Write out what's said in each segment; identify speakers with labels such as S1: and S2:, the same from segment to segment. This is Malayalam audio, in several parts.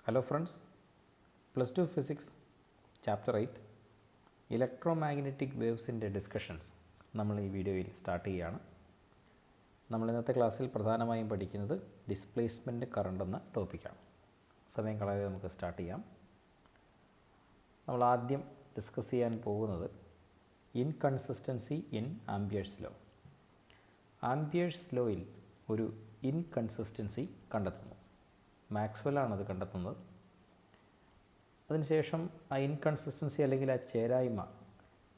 S1: Hello friends, plus 2 physics chapter 8 electromagnetic വേവ്സിൻ്റെ discussions നമ്മൾ ഈ വീഡിയോയിൽ സ്റ്റാർട്ട് ചെയ്യുകയാണ്. നമ്മൾ ഇന്നത്തെ ക്ലാസ്സിൽ പ്രധാനമായും പഠിക്കുന്നത് ഡിസ്പ്ലേസ്മെൻറ്റ് കറണ്ട് എന്ന ടോപ്പിക്കാണ്. സമയം കളയാതെ നമുക്ക് സ്റ്റാർട്ട് ചെയ്യാം. നമ്മൾ ആദ്യം ഡിസ്കസ് ചെയ്യാൻ പോകുന്നത് inconsistency in Ampere's law. Ampere's ലോയിൽ ഒരു ഇൻകൺസിസ്റ്റൻസി കണ്ടെത്തുന്നു. മാക്സ്വെല്ലാണത് കണ്ടെത്തുന്നത്. അതിനുശേഷം ആ ഇൻകൺസിസ്റ്റൻസി അല്ലെങ്കിൽ ആ ചേരായ്മ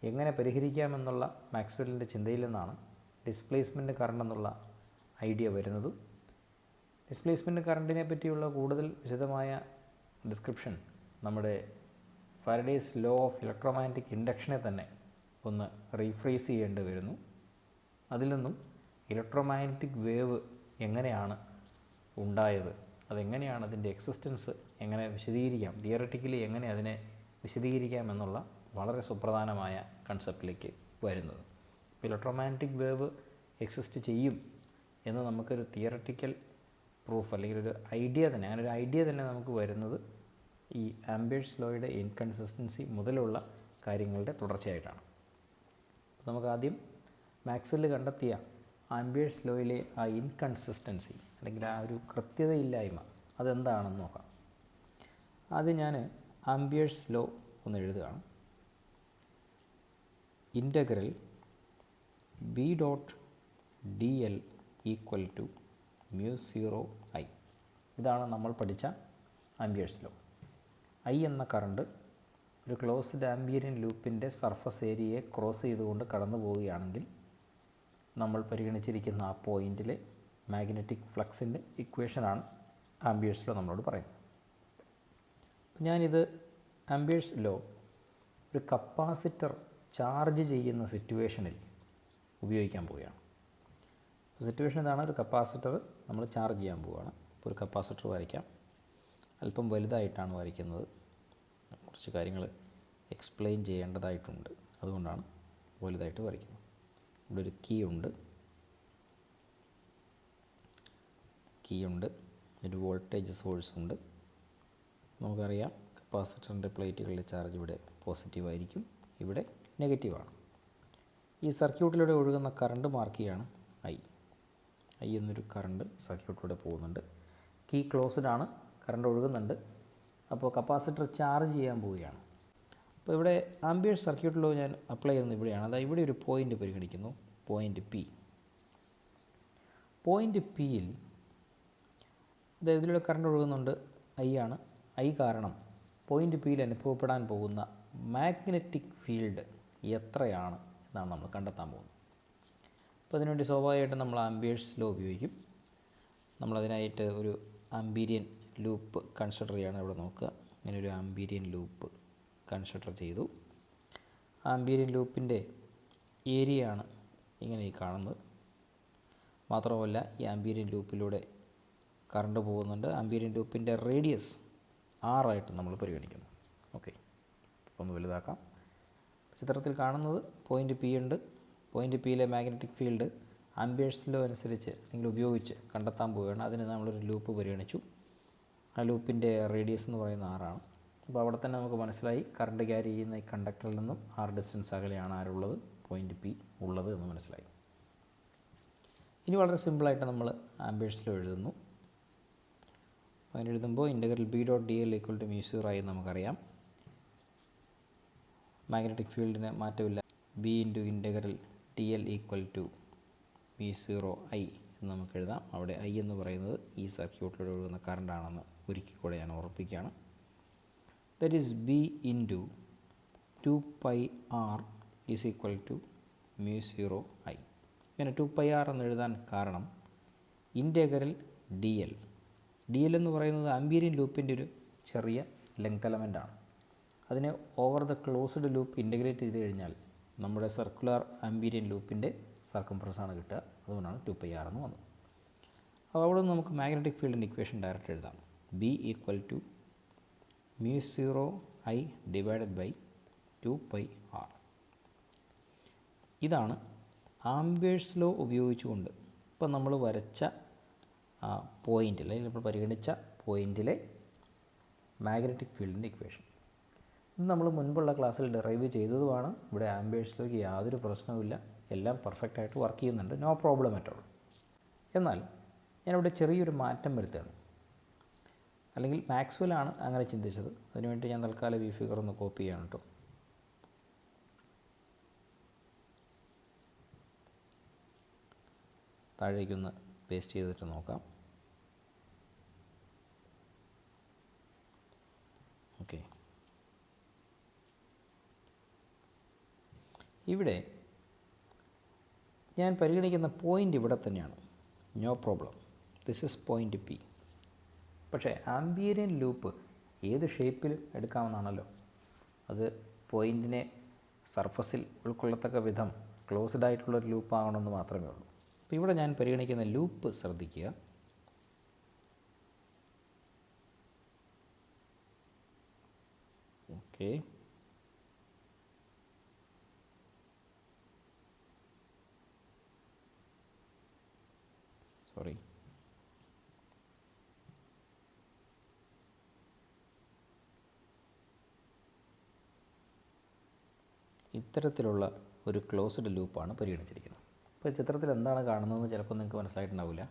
S1: എങ്ങനെ പരിഹരിക്കാമെന്നുള്ള മാക്സ്വെല്ലിൻ്റെ ചിന്തയിൽ നിന്നാണ് ഡിസ്പ്ലേസ്മെൻറ്റ് കറണ്ട് എന്നുള്ള ഐഡിയ വരുന്നത്. ഡിസ്പ്ലേസ്മെൻറ്റ് കറണ്ടിനെ പറ്റിയുള്ള കൂടുതൽ വിശദമായ ഡിസ്ക്രിപ്ഷൻ നമ്മുടെ ഫാരഡേസ് ലോ ഓഫ് ഇലക്ട്രോമാഗ്നറ്റിക് ഇൻഡക്ഷനെ തന്നെ ഒന്ന് റീഫ്രേസ് ചെയ്യേണ്ടി വരുന്നു. അതിൽ നിന്നും ഇലക്ട്രോമാഗ്നറ്റിക് വേവ് എങ്ങനെയാണ് ഉണ്ടായത്, അതെങ്ങനെയാണ് അതിൻ്റെ എക്സിസ്റ്റൻസ് എങ്ങനെ വിശദീകരിക്കാം, തിയററ്റിക്കലി എങ്ങനെ അതിനെ വിശദീകരിക്കാം എന്നുള്ള വളരെ സുപ്രധാനമായ കൺസെപ്റ്റിലേക്ക് വരുന്നത്. ഇലക്ട്രോമാഗ്നറ്റിക് വേവ് എക്സിസ്റ്റ് ചെയ്യും എന്ന് നമുക്കൊരു തിയററ്റിക്കൽ പ്രൂഫ് അല്ലെങ്കിൽ ഒരു ഐഡിയ തന്നെ, അങ്ങനെ ഒരു ഐഡിയ തന്നെ നമുക്ക് വരുന്നത് ഈ ആംപിയേഴ്സ് ലോയുടെ ഇൻകൺസിസ്റ്റൻസി മുതലുള്ള കാര്യങ്ങളുടെ തുടർച്ചയായിട്ടാണ്. നമുക്ക് ആദ്യം മാക്സ്വെല്ല് കണ്ടെത്തിയ ആംപിയേഴ്സ് ലോയിലെ ആ ഇൻകൺസിസ്റ്റൻസി അല്ലെങ്കിൽ ആ ഒരു കൃത്യതയില്ലായ്മ അതെന്താണെന്ന് നോക്കാം. ആദ്യം ഞാൻ ആംപിയേഴ്സ് ലോ ഒന്ന് എഴുതുകയാണ്. Integral B dot D L equal to μ0 I. ഇതാണ് നമ്മൾ പഠിച്ച ആംപിയേഴ്സ് ലോ. ഐ എന്ന കറണ്ട് ഒരു ക്ലോസ്ഡ് ആംബിയൻ ലൂപ്പിൻ്റെ സർഫസ് ഏരിയയെ ക്രോസ് ചെയ്തുകൊണ്ട് കടന്നു പോവുകയാണെങ്കിൽ നമ്മൾ പരിഗണിച്ചിരിക്കുന്ന ആ പോയിൻറ്റിലെ മാഗ്നറ്റിക് ഫ്ലക്സിൻ്റെ ഇക്വേഷനാണ് ആംപിയേഴ്സ് ലോ നമ്മളോട് പറയുന്നത്. ഞാനിത് ആംപിയേഴ്സ് ലോ ഒരു കപ്പാസിറ്റർ ചാർജ് ചെയ്യുന്ന സിറ്റുവേഷനിൽ ഉപയോഗിക്കാൻ പോവുകയാണ്. സിറ്റുവേഷൻ ഇതാണ്, ഒരു കപ്പാസിറ്റർ നമ്മൾ ചാർജ് ചെയ്യാൻ പോവുകയാണ്. ഇപ്പോൾ ഒരു കപ്പാസിറ്റർ വരയ്ക്കാം. അല്പം വലുതായിട്ടാണ് വരയ്ക്കുന്നത്, കുറച്ച് കാര്യങ്ങൾ എക്സ്പ്ലെയിൻ ചെയ്യേണ്ടതായിട്ടുണ്ട്, അതുകൊണ്ടാണ് വലുതായിട്ട് വരയ്ക്കുന്നത്. ഇവിടെ ഒരു കീ ഉണ്ട്, ഒരു വോൾട്ടേജ് സോഴ്സ് ഉണ്ട്. നമുക്കറിയാം കപ്പാസിറ്ററിൻ്റെ പ്ലേറ്റുകളുടെ ചാർജ് ഇവിടെ പോസിറ്റീവായിരിക്കും, ഇവിടെ നെഗറ്റീവാണ്. ഈ സർക്യൂട്ടിലൂടെ ഒഴുകുന്ന കറണ്ട് മാർക്ക് ചെയ്യാണ് ഐ എന്നൊരു കറണ്ട് സർക്യൂട്ടിലൂടെ പോകുന്നുണ്ട്. കീ ക്ലോസ്ഡ് ആണ്, കറണ്ട് ഒഴുകുന്നുണ്ട്. അപ്പോൾ കപ്പാസിറ്റർ ചാർജ് ചെയ്യാൻ പോവുകയാണ്. അപ്പോൾ ഇവിടെ ആംപിയേഴ്സ് സർക്യൂട്ടിലോ ഞാൻ അപ്ലൈ ചെയ്യുന്നത് ഇവിടെയാണ്. അതായത് ഇവിടെ ഒരു പോയിൻ്റ് പരിഗണിക്കുന്നു, പോയിൻ്റ് പി. പോയിൻ്റ് പിയിൽ ഇതിലൂടെ കറണ്ട് ഒഴുകുന്നുണ്ട്, ഐ ആണ്. ഐ കാരണം പോയിൻ്റ് പിയിൽ അനുഭവപ്പെടാൻ പോകുന്ന മാഗ്നറ്റിക് ഫീൽഡ് എത്രയാണ് എന്നാണ് നമ്മൾ കണ്ടെത്താൻ പോകുന്നത്. അപ്പോൾ അതിനുവേണ്ടി സ്വാഭാവികമായിട്ടും നമ്മൾ ആംപിയേഴ്സ് ലോ ഉപയോഗിക്കും. നമ്മളതിനായിട്ട് ഒരു ആംപീരിയൻ ലൂപ്പ് കൺസിഡർ ചെയ്യാണ്. ഇവിടെ നോക്കുക, ഇങ്ങനെ ഒരു ആംപീരിയൻ ലൂപ്പ് കൺസിഡർ ചെയ്തു. ആംപീരിയൻ ലൂപ്പിൻ്റെ ഏരിയയാണ് ഇങ്ങനെ ഈ കാണുന്നത്. മാത്രമല്ല ഈ ആംപീരിയൻ ലൂപ്പിലൂടെ കറണ്ട് പോകുന്നുണ്ട്. ആംപീരിയൻ ലൂപ്പിൻ്റെ റേഡിയസ് ആറായിട്ട് നമ്മൾ പരിഗണിക്കുന്നു. ഓക്കെ, അപ്പോൾ ഒന്ന് വലുതാക്കാം. ചിത്രത്തിൽ കാണുന്നത് പോയിൻ്റ് പി ഉണ്ട്. പോയിൻ്റ് പിയിലെ മാഗ്നറ്റിക് ഫീൽഡ് ആംപിയേഴ്സ് ലോ അനുസരിച്ച് അല്ലെങ്കിൽ ഉപയോഗിച്ച് കണ്ടെത്താൻ പോവുകയാണ്. അതിന് നമ്മളൊരു ലൂപ്പ് പരിഗണിച്ചു. ആ ലൂപ്പിൻ്റെ റേഡിയസ് എന്ന് പറയുന്നത് ആറാണ്. അപ്പോൾ അവിടെ തന്നെ നമുക്ക് മനസ്സിലായി കറണ്ട് ക്യാരി ചെയ്യുന്ന ഈ കണ്ടക്ടറിൽ നിന്നും ആർ ഡിസ്റ്റൻസ് അകലെയാണ് ആരുള്ളത്, പോയിൻ്റ് പി ഉള്ളത് എന്ന് മനസ്സിലായി. ഇനി വളരെ സിമ്പിളായിട്ട് നമ്മൾ ആംപിയേഴ്സ് ലോ എഴുതുന്നു. അങ്ങനെ എഴുതുമ്പോൾ integral B dot D L equal to μ0 I എന്ന് നമുക്കറിയാം. മാഗ്നറ്റിക് ഫീൽഡിന് മാറ്റമില്ല. B into integral D L equal to μ0 I എന്ന് നമുക്ക് എഴുതാം. അവിടെ ഐ എന്ന് പറയുന്നത് ഈ സർക്യൂട്ടിലൂടെ ഒഴുകുന്ന കറണ്ടാണെന്ന് ഒരിക്കൽ കൂടെ ഞാൻ ഓർപ്പിക്കുകയാണ്. That is B into 2πr is equal to μ0 I. ഇങ്ങനെ 2πr എന്ന് എഴുതാൻ കാരണം ഇൻ്റഗ്രൽ ഡി എൽ എന്ന് പറയുന്നത് ആംപീരിയൻ ലൂപ്പിൻ്റെ ഒരു ചെറിയ ലെങ്ത് എലമെൻ്റാണ്. അതിനെ over the closed loop integrate ചെയ്ത് കഴിഞ്ഞാൽ നമ്മുടെ സർക്കുലർ ആംപീരിയൻ ലൂപ്പിൻ്റെ സർക്കംഫറൻസാണ് കിട്ടുക. അതുകൊണ്ടാണ് 2πr എന്ന് വന്നത്. അപ്പോൾ അവിടെ നിന്ന് നമുക്ക് മാഗ്നറ്റിക് ഫീൽഡിൻ്റെ ഇക്വേഷൻ ഡയറക്റ്റ് എഴുതാം. B equal to μ0 I divided by 2πr. ഇതാണ് ആംപിയേഴ്സ് ലോ ഉപയോഗിച്ചുകൊണ്ട് ഇപ്പം നമ്മൾ വരച്ച പോയിൻ്റിൽ, നമ്മൾ പരിഗണിച്ച പോയിൻറ്റിലെ മാഗ്നറ്റിക് ഫീൽഡിൻ്റെ ഇക്വേഷൻ. ഇത് നമ്മൾ മുൻപുള്ള ക്ലാസ്സിൽ ഡെറൈവ് ചെയ്തതുമാണ്. ഇവിടെ ആംബിയേഴ്സിലേക്ക് യാതൊരു പ്രശ്നവുമില്ല, എല്ലാം പെർഫെക്റ്റായിട്ട് വർക്ക് ചെയ്യുന്നുണ്ട്, നോ പ്രോബ്ലം അറ്റ് ഓൾ. എന്നാൽ ഞാനിവിടെ ചെറിയൊരു മാറ്റം വരുത്തുകയാണ്, അല്ലെങ്കിൽ മാക്സ്വെല്ലാണ് അങ്ങനെ ചിന്തിച്ചത്. അതിനുവേണ്ടി ഞാൻ തൽക്കാലം ഈ ഫിഗർ ഒന്ന് കോപ്പി ചെയ്യണം കേട്ടോ. താഴേക്കൊന്ന് പേസ്റ്റ് ചെയ്തിട്ട് നോക്കാം. ഓക്കെ, ഇവിടെ ഞാൻ പരിഗണിക്കുന്ന പോയിൻ്റ് ഇവിടെ തന്നെയാണ്, no problem. This is point P. പക്ഷേ ആംബിയറിയൻ ലൂപ്പ് ഏത് ഷേപ്പിലും എടുക്കാമെന്നാണല്ലോ. അത് പോയിൻറ്റിനെ സർഫസിൽ ഉൾക്കൊള്ളത്തക്ക വിധം ക്ലോസ്ഡ് ആയിട്ടുള്ളൊരു ലൂപ്പ് ആകണമെന്ന് മാത്രമേ ഉള്ളൂ. അപ്പോൾ ഇവിടെ ഞാൻ പരിഗണിക്കുന്ന ലൂപ്പ് ശ്രദ്ധിക്കുക. ഓക്കെ, സോറി, ഇത്തരത്തിലുള്ള ഒരു ക്ലോസ്ഡ് ലൂപ്പാണ് പരിഗണിച്ചിരിക്കുന്നത്. ഇപ്പോൾ ചിത്രത്തിൽ എന്താണ് കാണുന്നതെന്ന് ചിലപ്പോൾ നിങ്ങൾക്ക് മനസ്സിലായിട്ടുണ്ടാവില്ല.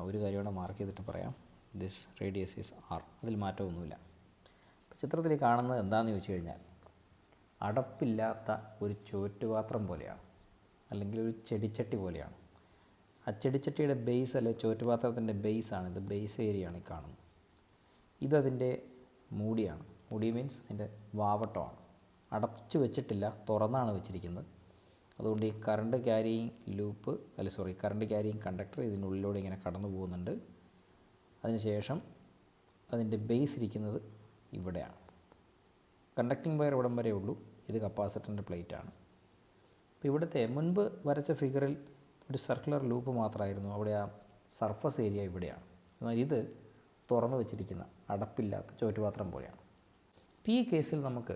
S1: ഒരു കാര്യം ഇവിടെ മാർക്ക് ചെയ്തിട്ട് പറയാം. ദിസ് റേഡിയസ് ഈസ് ആർ, അതിൽ മാറ്റമൊന്നുമില്ല. ഇപ്പോൾ ചിത്രത്തിൽ കാണുന്നത് എന്താണെന്ന് ചോദിച്ചു കഴിഞ്ഞാൽ അടപ്പില്ലാത്ത ഒരു ചോറ്റുപാത്രം പോലെയാണ്, അല്ലെങ്കിൽ ഒരു ചെടിച്ചട്ടി പോലെയാണ്. ആ ചെടിച്ചട്ടിയുടെ ബേസ്, അല്ലെ ചോറ്റുപാത്രത്തിൻ്റെ ബേസാണ് ഇത്, ബേസ് ഏരിയയാണ് ഈ കാണുന്നത്. ഇതതിൻ്റെ മൂടിയാണ്. മൂടി മീൻസ് അതിൻ്റെ വാവട്ടമാണ്. അടച്ചു വെച്ചിട്ടില്ല, തുറന്നാണ് വെച്ചിരിക്കുന്നത്. അതുകൊണ്ട് ഈ കറണ്ട് ക്യാരിയിങ് കണ്ടക്ടർ ഇതിനുള്ളിലൂടെ ഇങ്ങനെ കടന്നു പോകുന്നുണ്ട്. അതിനുശേഷം അതിൻ്റെ ബേസ് ഇരിക്കുന്നത് ഇവിടെയാണ്. കണ്ടക്റ്റിംഗ് വയർ ഇവിടം വരെ ഉള്ളൂ. ഇത് കപ്പാസിറ്ററിൻ്റെ പ്ലേറ്റാണ്. അപ്പോൾ ഇവിടുത്തെ മുൻപ് വരച്ച ഫിഗറിൽ ഒരു സർക്കുലർ ലൂപ്പ് മാത്രമായിരുന്നു. അവിടെ ആ സർഫസ് ഏരിയ ഇവിടെയാണ്. എന്നാൽ ഇത് തുറന്നു വെച്ചിരിക്കുന്ന അടപ്പില്ലാത്ത ചോറ്റുപാത്രം പോലെയാണ്. ഈ കേസിൽ നമുക്ക്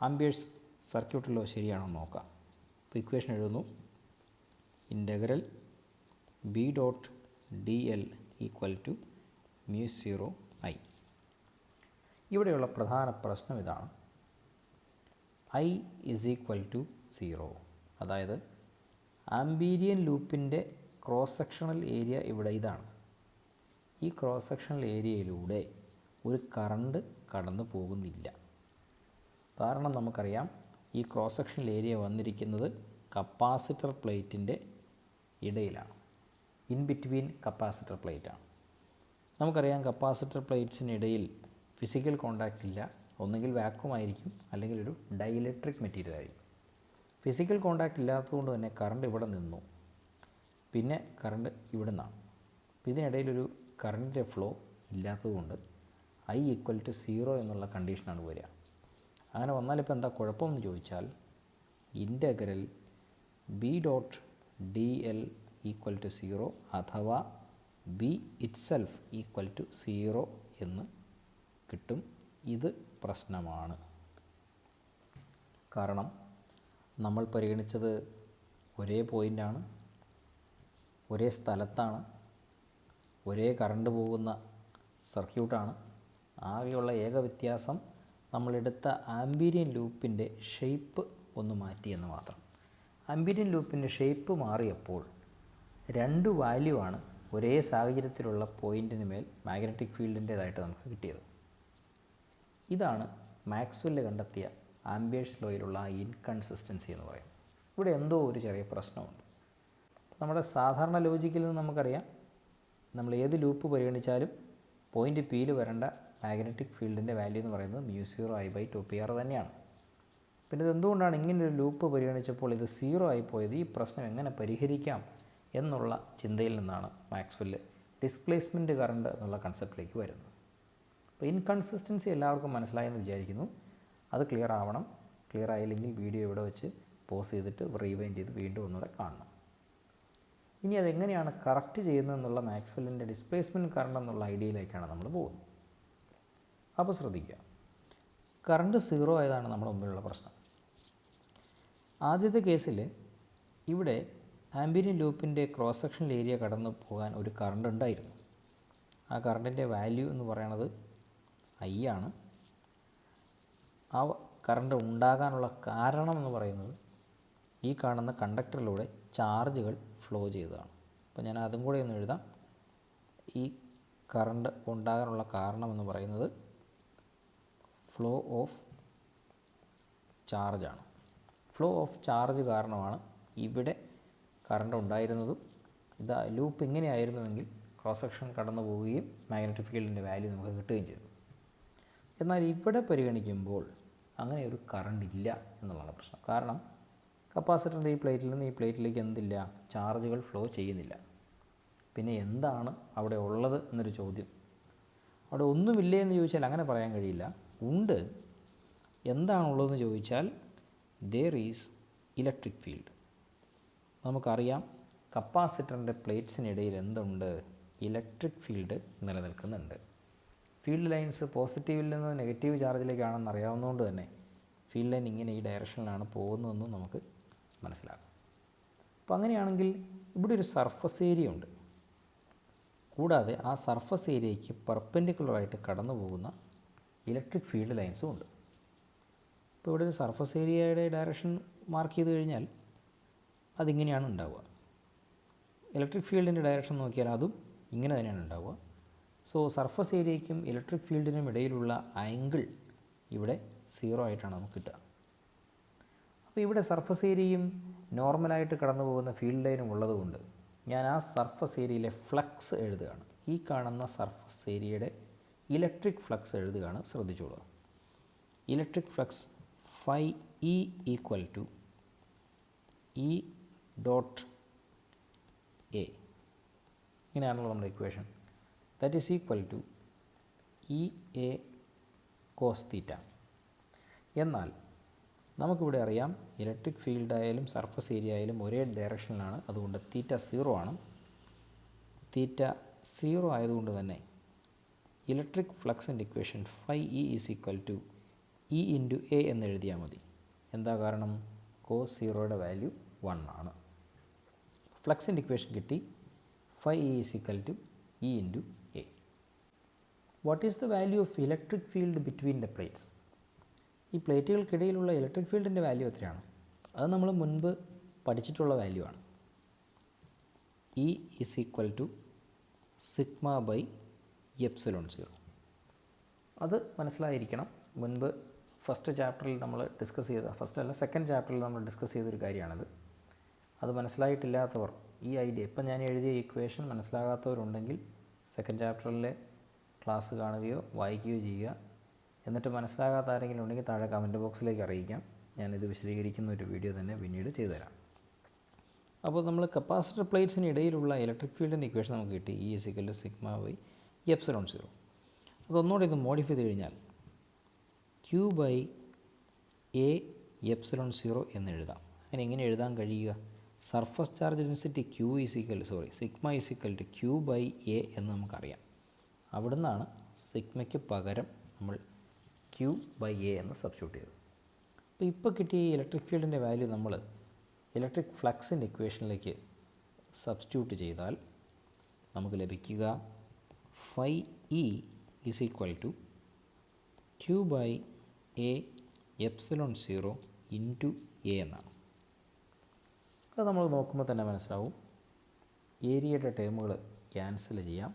S1: ആംബിയേഴ്സ് സർക്യൂട്ട് ലോ ശരിയാണോ നോക്കാം. അപ്പോൾ ഇക്വേഷൻ എഴുതുന്നു. Integral B dot D L equal to μ0I. ഇവിടെയുള്ള പ്രധാന പ്രശ്നം ഇതാണ്, I ഇസ് ഈക്വൽ ടു 0. അതായത് ആംബീരിയൻ ലൂപ്പിൻ്റെ ക്രോസ് സെക്ഷണൽ ഏരിയ ഇവിടെ ഇതാണ്. ഈ ക്രോസ് സെക്ഷണൽ ഏരിയയിലൂടെ ഒരു കറണ്ട് കടന്നു പോകുന്നില്ല. കാരണം നമുക്കറിയാം, ഈ ക്രോസ് സെക്ഷണൽ ഏരിയ വന്നിരിക്കുന്നത് കപ്പാസിറ്റർ പ്ലേറ്റിൻ്റെ ഇടയിലാണ്, ഇൻ ബിറ്റ്വീൻ കപ്പാസിറ്റർ പ്ലേറ്റാണ്. നമുക്കറിയാം കപ്പാസിറ്റർ പ്ലേറ്റ്സിനിടയിൽ ഫിസിക്കൽ കോണ്ടാക്റ്റ് ഇല്ല. ഒന്നുകിൽ വാക്വം ആയിരിക്കും, അല്ലെങ്കിൽ ഒരു ഡൈഇലക്ട്രിക് മെറ്റീരിയൽ ആയിരിക്കും. ഫിസിക്കൽ കോണ്ടാക്റ്റ് ഇല്ലാത്തതുകൊണ്ട് തന്നെ കറണ്ട് ഇവിടെ നിന്നു, പിന്നെ കറണ്ട് ഇവിടെ നിന്നാണ്. അപ്പോൾ ഇതിനിടയിലൊരു കറണ്ടിൻ്റെ ഫ്ലോ ഇല്ലാത്തതുകൊണ്ട് I ഈക്വൽ ടു 0 എന്നുള്ള കണ്ടീഷനാണ് വരിക. അങ്ങനെ വന്നാലിപ്പോൾ എന്താ കുഴപ്പമെന്ന് ചോദിച്ചാൽ, integral B dot D L equal to 0 അഥവാ ബി ഇറ്റ്സെൽഫ് ഈക്വൽ ടു 0 എന്ന് കിട്ടും. ഇത് പ്രശ്നമാണ്. കാരണം നമ്മൾ പരിഗണിച്ചത് ഒരേ പോയിൻ്റാണ്, ഒരേ സ്ഥലത്താണ്, ഒരേ കറണ്ട് പോകുന്ന സർക്യൂട്ടാണ്. ആകെയുള്ള ഏക വ്യത്യാസം നമ്മളെടുത്ത ആംബീരിയൻ ലൂപ്പിൻ്റെ ഷേപ്പ് ഒന്ന് മാറ്റിയെന്ന് മാത്രം. ആംബീരിയൻ ലൂപ്പിൻ്റെ ഷേപ്പ് മാറിയപ്പോൾ രണ്ട് വാല്യൂ ആണ് ഒരേ സാഹചര്യത്തിലുള്ള പോയിൻറ്റിന് മേൽ മാഗ്നറ്റിക് ഫീൽഡിൻ്റേതായിട്ട് നമുക്ക് കിട്ടിയത്. ഇതാണ് മാക്സ്വെല്ല് കണ്ടെത്തിയ ആംബിയേഴ്സ് ലോയിലുള്ള ഇൻകൺസിസ്റ്റൻസി എന്ന് പറയും. ഇവിടെ എന്തോ ഒരു ചെറിയ പ്രശ്നമുണ്ട്. നമ്മുടെ സാധാരണ ലോജിക്കിൽ നിന്ന് നമുക്കറിയാം, നമ്മൾ ഏത് ലൂപ്പ് പരിഗണിച്ചാലും പോയിൻ്റ് പിയിൽ വരേണ്ട മാഗ്നറ്റിക് ഫീൽഡിൻ്റെ വാല്യൂ എന്ന് പറയുന്നത് μ0I/2πr തന്നെയാണ്. പിന്നെ ഇതെന്തുകൊണ്ടാണ് ഇങ്ങനൊരു ലൂപ്പ് പരിഗണിച്ചപ്പോൾ ഇത് 0 ആയിപ്പോയത്, ഈ പ്രശ്നം എങ്ങനെ പരിഹരിക്കാം എന്നുള്ള ചിന്തയിൽ നിന്നാണ് മാക്സ്വെല്ല് ഡിസ്പ്ലേസ്മെൻറ്റ് കറണ്ട് എന്നുള്ള കൺസെപ്റ്റിലേക്ക് വരുന്നത്. അപ്പോൾ ഇൻകൺസിസ്റ്റൻസി എല്ലാവർക്കും മനസ്സിലായെന്ന് വിചാരിക്കുന്നു. അത് ക്ലിയർ ആവണം. ക്ലിയർ ആയില്ലെങ്കിൽ വീഡിയോ ഇവിടെ വെച്ച് പോസ് ചെയ്തിട്ട് റീവൈൻഡ് ചെയ്ത് വീണ്ടും ഒന്നുകൂടെ കാണണം. ഇനി അതെങ്ങനെയാണ് കറക്റ്റ് ചെയ്യുന്നതെന്നുള്ള മാക്സ്വെല്ലിൻ്റെ ഡിസ്പ്ലേസ്മെൻറ്റ് കറണ്ട് എന്നുള്ള ഐഡിയയിലേക്കാണ് നമ്മൾ പോകുന്നത്. അപ്പോൾ ശ്രദ്ധിക്കുക, കറണ്ട് 0 ആയതാണ് നമ്മുടെ മുമ്പിലുള്ള പ്രശ്നം. ആദ്യത്തെ കേസിൽ ഇവിടെ ആംബീരിയൻ ലൂപ്പിൻ്റെ ക്രോസ് സെക്ഷണൽ ഏരിയ കടന്നു പോകാൻ ഒരു കറണ്ട് ഉണ്ടായിരുന്നു. ആ കറണ്ടിൻ്റെ വാല്യൂ എന്ന് പറയുന്നത് ഐ ആണ്. ആ കറണ്ട് ഉണ്ടാകാനുള്ള കാരണം എന്ന് പറയുന്നത് ഈ കാണുന്ന കണ്ടക്ടറിലൂടെ ചാർജുകൾ ഫ്ലോ ചെയ്തതാണ്. അപ്പോൾ ഞാൻ അതും കൂടെ ഒന്ന് എഴുതാം. ഈ കറണ്ട് ഉണ്ടാകാനുള്ള കാരണമെന്ന് പറയുന്നത് ഫ്ലോ ഓഫ് ചാർജാണ്. ഫ്ലോ ഓഫ് ചാർജ് കാരണമാണ് ഇവിടെ കറണ്ട് ഉണ്ടായിരുന്നതും ഇത് ലൂപ്പ് ഇങ്ങനെയായിരുന്നുവെങ്കിൽ ക്രോസ് സെക്ഷൻ കടന്നു പോവുകയും മാഗ്നറ്റിക് ഫീൽഡിൻ്റെ വാല്യൂ നമുക്ക് കിട്ടുകയും ചെയ്തു. എന്നാൽ ഇവിടെ പരിഗണിക്കുമ്പോൾ അങ്ങനെ ഒരു കറണ്ട് ഇല്ല എന്നുള്ളതാണ് പ്രശ്നം. കാരണം കപ്പാസിറ്ററിൻ്റെ ഈ പ്ലേറ്റിൽ നിന്ന് ഈ പ്ലേറ്റിലേക്ക് എന്തില്ല, ചാർജുകൾ ഫ്ലോ ചെയ്യുന്നില്ല. പിന്നെ എന്താണ് അവിടെ ഉള്ളത് എന്നൊരു ചോദ്യം. അവിടെ ഒന്നുമില്ലേ എന്ന് ചോദിച്ചാൽ അങ്ങനെ പറയാൻ കഴിയില്ല. ഉണ്ട്. എന്താണുള്ളതെന്ന് ചോദിച്ചാൽ there ഈസ് ഇലക്ട്രിക് ഫീൽഡ്. നമുക്കറിയാം കപ്പാസിറ്ററിൻ്റെ പ്ലേറ്റ്സിനിടയിൽ എന്തുണ്ട്, ഇലക്ട്രിക് ഫീൽഡ് നിലനിൽക്കുന്നുണ്ട്. ഫീൽഡ് ലൈൻസ് പോസിറ്റീവിൽ നിന്ന് നെഗറ്റീവ് ചാർജിലേക്കാണെന്ന് അറിയാവുന്നതുകൊണ്ട് തന്നെ ഫീൽഡ് ലൈൻ ഇങ്ങനെ ഈ ഡയറക്ഷനിലാണ് പോകുന്നതെന്നും നമുക്ക് മനസ്സിലാക്കാം. അപ്പോൾ അങ്ങനെയാണെങ്കിൽ ഇവിടെ ഒരു സർഫസ് ഏരിയ ഉണ്ട്. കൂടാതെ ആ സർഫസ് ഏരിയയ്ക്ക് പെർപെൻഡിക്കുലറായിട്ട് കടന്നു പോകുന്ന ഇലക്ട്രിക് ഫീൽഡ് ലൈൻസും ഉണ്ട്. ഇപ്പോൾ ഇവിടെ ഒരു സർഫസ് ഏരിയയുടെ ഡയറക്ഷൻ മാർക്ക് ചെയ്ത് കഴിഞ്ഞാൽ അതിങ്ങനെയാണ് ഉണ്ടാവുക. ഇലക്ട്രിക് ഫീൽഡിൻ്റെ ഡയറക്ഷൻ നോക്കിയാൽ അതും ഇങ്ങനെ തന്നെയാണ് ഉണ്ടാവുക. സോ സർഫസ് ഏരിയയ്ക്കും ഇലക്ട്രിക് ഫീൽഡിനും ഇടയിലുള്ള ആംഗിൾ ഇവിടെ 0 ആയിട്ടാണ് നമുക്ക് കിട്ടുക. അപ്പോൾ ഇവിടെ സർഫസ് ഏരിയയും നോർമലായിട്ട് കടന്നു പോകുന്ന ഫീൽഡ് ലൈനും ഉള്ളതുകൊണ്ട് ഞാൻ ആ സർഫസ് ഏരിയയിലെ ഫ്ലക്സ് എഴുതുകയാണ്. ഈ കാണുന്ന സർഫസ് ഏരിയയുടെ ഇലക്ട്രിക് ഫ്ലക്സ് എഴുതുകയാണ്. ശ്രദ്ധിച്ചോളുക. Electric flux phi E equal to E dot A, ഇങ്ങനെയാണല്ലോ നമ്മുടെ equation. That is equal to E A cos theta. എന്നാൽ നമുക്കിവിടെ അറിയാം ഇലക്ട്രിക് ഫീൽഡ് ആയാലും സർഫസ് ഏരിയ ആയാലും ഒരേ ഡയറക്ഷനിലാണ്. അതുകൊണ്ട് തീറ്റ 0 ആണ്. തീറ്റ 0 ആയതുകൊണ്ട് തന്നെ ഇലക്ട്രിക് ഫ്ലക്സിൻ്റെ equation phi E is equal to E into A എന്ന് എഴുതിയാൽ മതി. എന്താ കാരണം? കോസ് 0യുടെ വാല്യൂ 1 ആണ്. ഫ്ലക്സിൻ്റെ ഇക്വേഷൻ കിട്ടി. Phi E is equal to E into A. What is the value of electric field between the plates? ഈ പ്ലേറ്റുകൾക്കിടയിലുള്ള ഇലക്ട്രിക് ഫീൽഡിൻ്റെ വാല്യൂ എത്രയാണ്? അത് നമ്മൾ മുൻപ് പഠിച്ചിട്ടുള്ള വാല്യൂ ആണ്. E is equal to sigma by epsilon 0. അത് മനസ്സിലായിരിക്കണം. മുൻപ് ഫസ്റ്റ് ചാപ്റ്ററിൽ നമ്മൾ ഡിസ്കസ് ചെയ്ത, സെക്കൻഡ് ചാപ്റ്ററിൽ നമ്മൾ ഡിസ്കസ് ചെയ്തൊരു കാര്യമാണത്. അത് മനസ്സിലായിട്ടില്ലാത്തവർ ഈ ഐഡിയ, ഇപ്പം ഞാൻ എഴുതിയ ഇക്വേഷൻ മനസ്സിലാകാത്തവരുണ്ടെങ്കിൽ സെക്കൻഡ് ചാപ്റ്ററിലെ ക്ലാസ് കാണുകയോ വായിക്കുകയോ ചെയ്യുക. എന്നിട്ട് മനസ്സിലാകാത്ത ആരെങ്കിലും ഉണ്ടെങ്കിൽ താഴെ കമൻറ്റ് ബോക്സിലേക്ക് അറിയിക്കാം. ഞാനിത് വിശദീകരിക്കുന്ന ഒരു വീഡിയോ തന്നെ പിന്നീട് ചെയ്തുതരാം. അപ്പോൾ നമ്മൾ കപ്പാസിറ്റർ പ്ലേറ്റ്സിന് ഇടയിലുള്ള ഇലക്ട്രിക് ഫീൽഡിൻ്റെ ഇക്വേഷൻ നമുക്ക് കിട്ടി. E is equal to sigma by epsilon 0. അതൊന്നുകൂടെ ഇത് മോഡിഫൈ ചെയ്ത് കഴിഞ്ഞാൽ ക്യൂ ബൈ എ എപ്സിലോൺ 0 എന്ന് എഴുതാം. അങ്ങനെ എങ്ങനെ എഴുതാൻ കഴിയുക? Surface charge density sigma is equal to Q by A എന്ന് നമുക്കറിയാം. അവിടുന്നാണ് സിഗ്മയ്ക്ക് പകരം നമ്മൾ ക്യൂ ബൈ എ എന്ന് സബ്സ്റ്റിറ്റ്യൂട്ട് ചെയ്തു. അപ്പോൾ ഇപ്പോൾ കിട്ടിയ ഈ ഇലക്ട്രിക് ഫീൽഡിൻ്റെ വാല്യൂ നമ്മൾ ഇലക്ട്രിക് ഫ്ലക്സിൻ്റെ ഇക്വേഷനിലേക്ക് സബ്സ്റ്റിറ്റ്യൂട്ട് ചെയ്താൽ നമുക്ക് ലഭിക്കുക phi E is equal to Q by A epsilon 0 into A എന്നാണ്. അത് നമ്മൾ നോക്കുമ്പോൾ തന്നെ മനസ്സിലാവും. ഏരിയയുടെ ടേമുകൾ ക്യാൻസൽ ചെയ്യാം.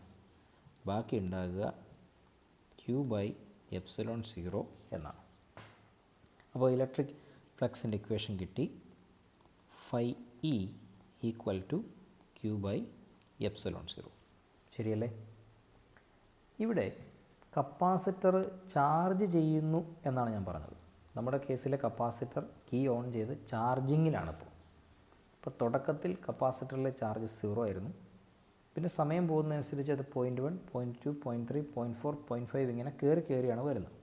S1: ബാക്കി ഉണ്ടാകുക ക്യൂ ബൈ എപ്സിലോൺ 0 എന്നാണ്. അപ്പോൾ ഇലക്ട്രിക് ഫ്ലക്സിൻ്റെ ഇക്വേഷൻ കിട്ടി. Phi E equal to Q by epsilon 0. ശരിയല്ലേ? ഇവിടെ കപ്പാസിറ്റർ ചാർജ് ചെയ്യുന്നു എന്നാണ് ഞാൻ പറഞ്ഞത്. നമ്മുടെ കേസിലെ കപ്പാസിറ്റർ കീ ഓൺ ചെയ്ത് ചാർജിങ്ങിലാണിപ്പോൾ. ഇപ്പോൾ തുടക്കത്തിൽ കപ്പാസിറ്ററിലെ ചാർജ് 0 ആയിരുന്നു. പിന്നെ സമയം പോകുന്നതനുസരിച്ച് അത് 0.1, 0.2, 0.3, 0.4, 0.5 ഇങ്ങനെ കയറിയാണ് വരുന്നത്.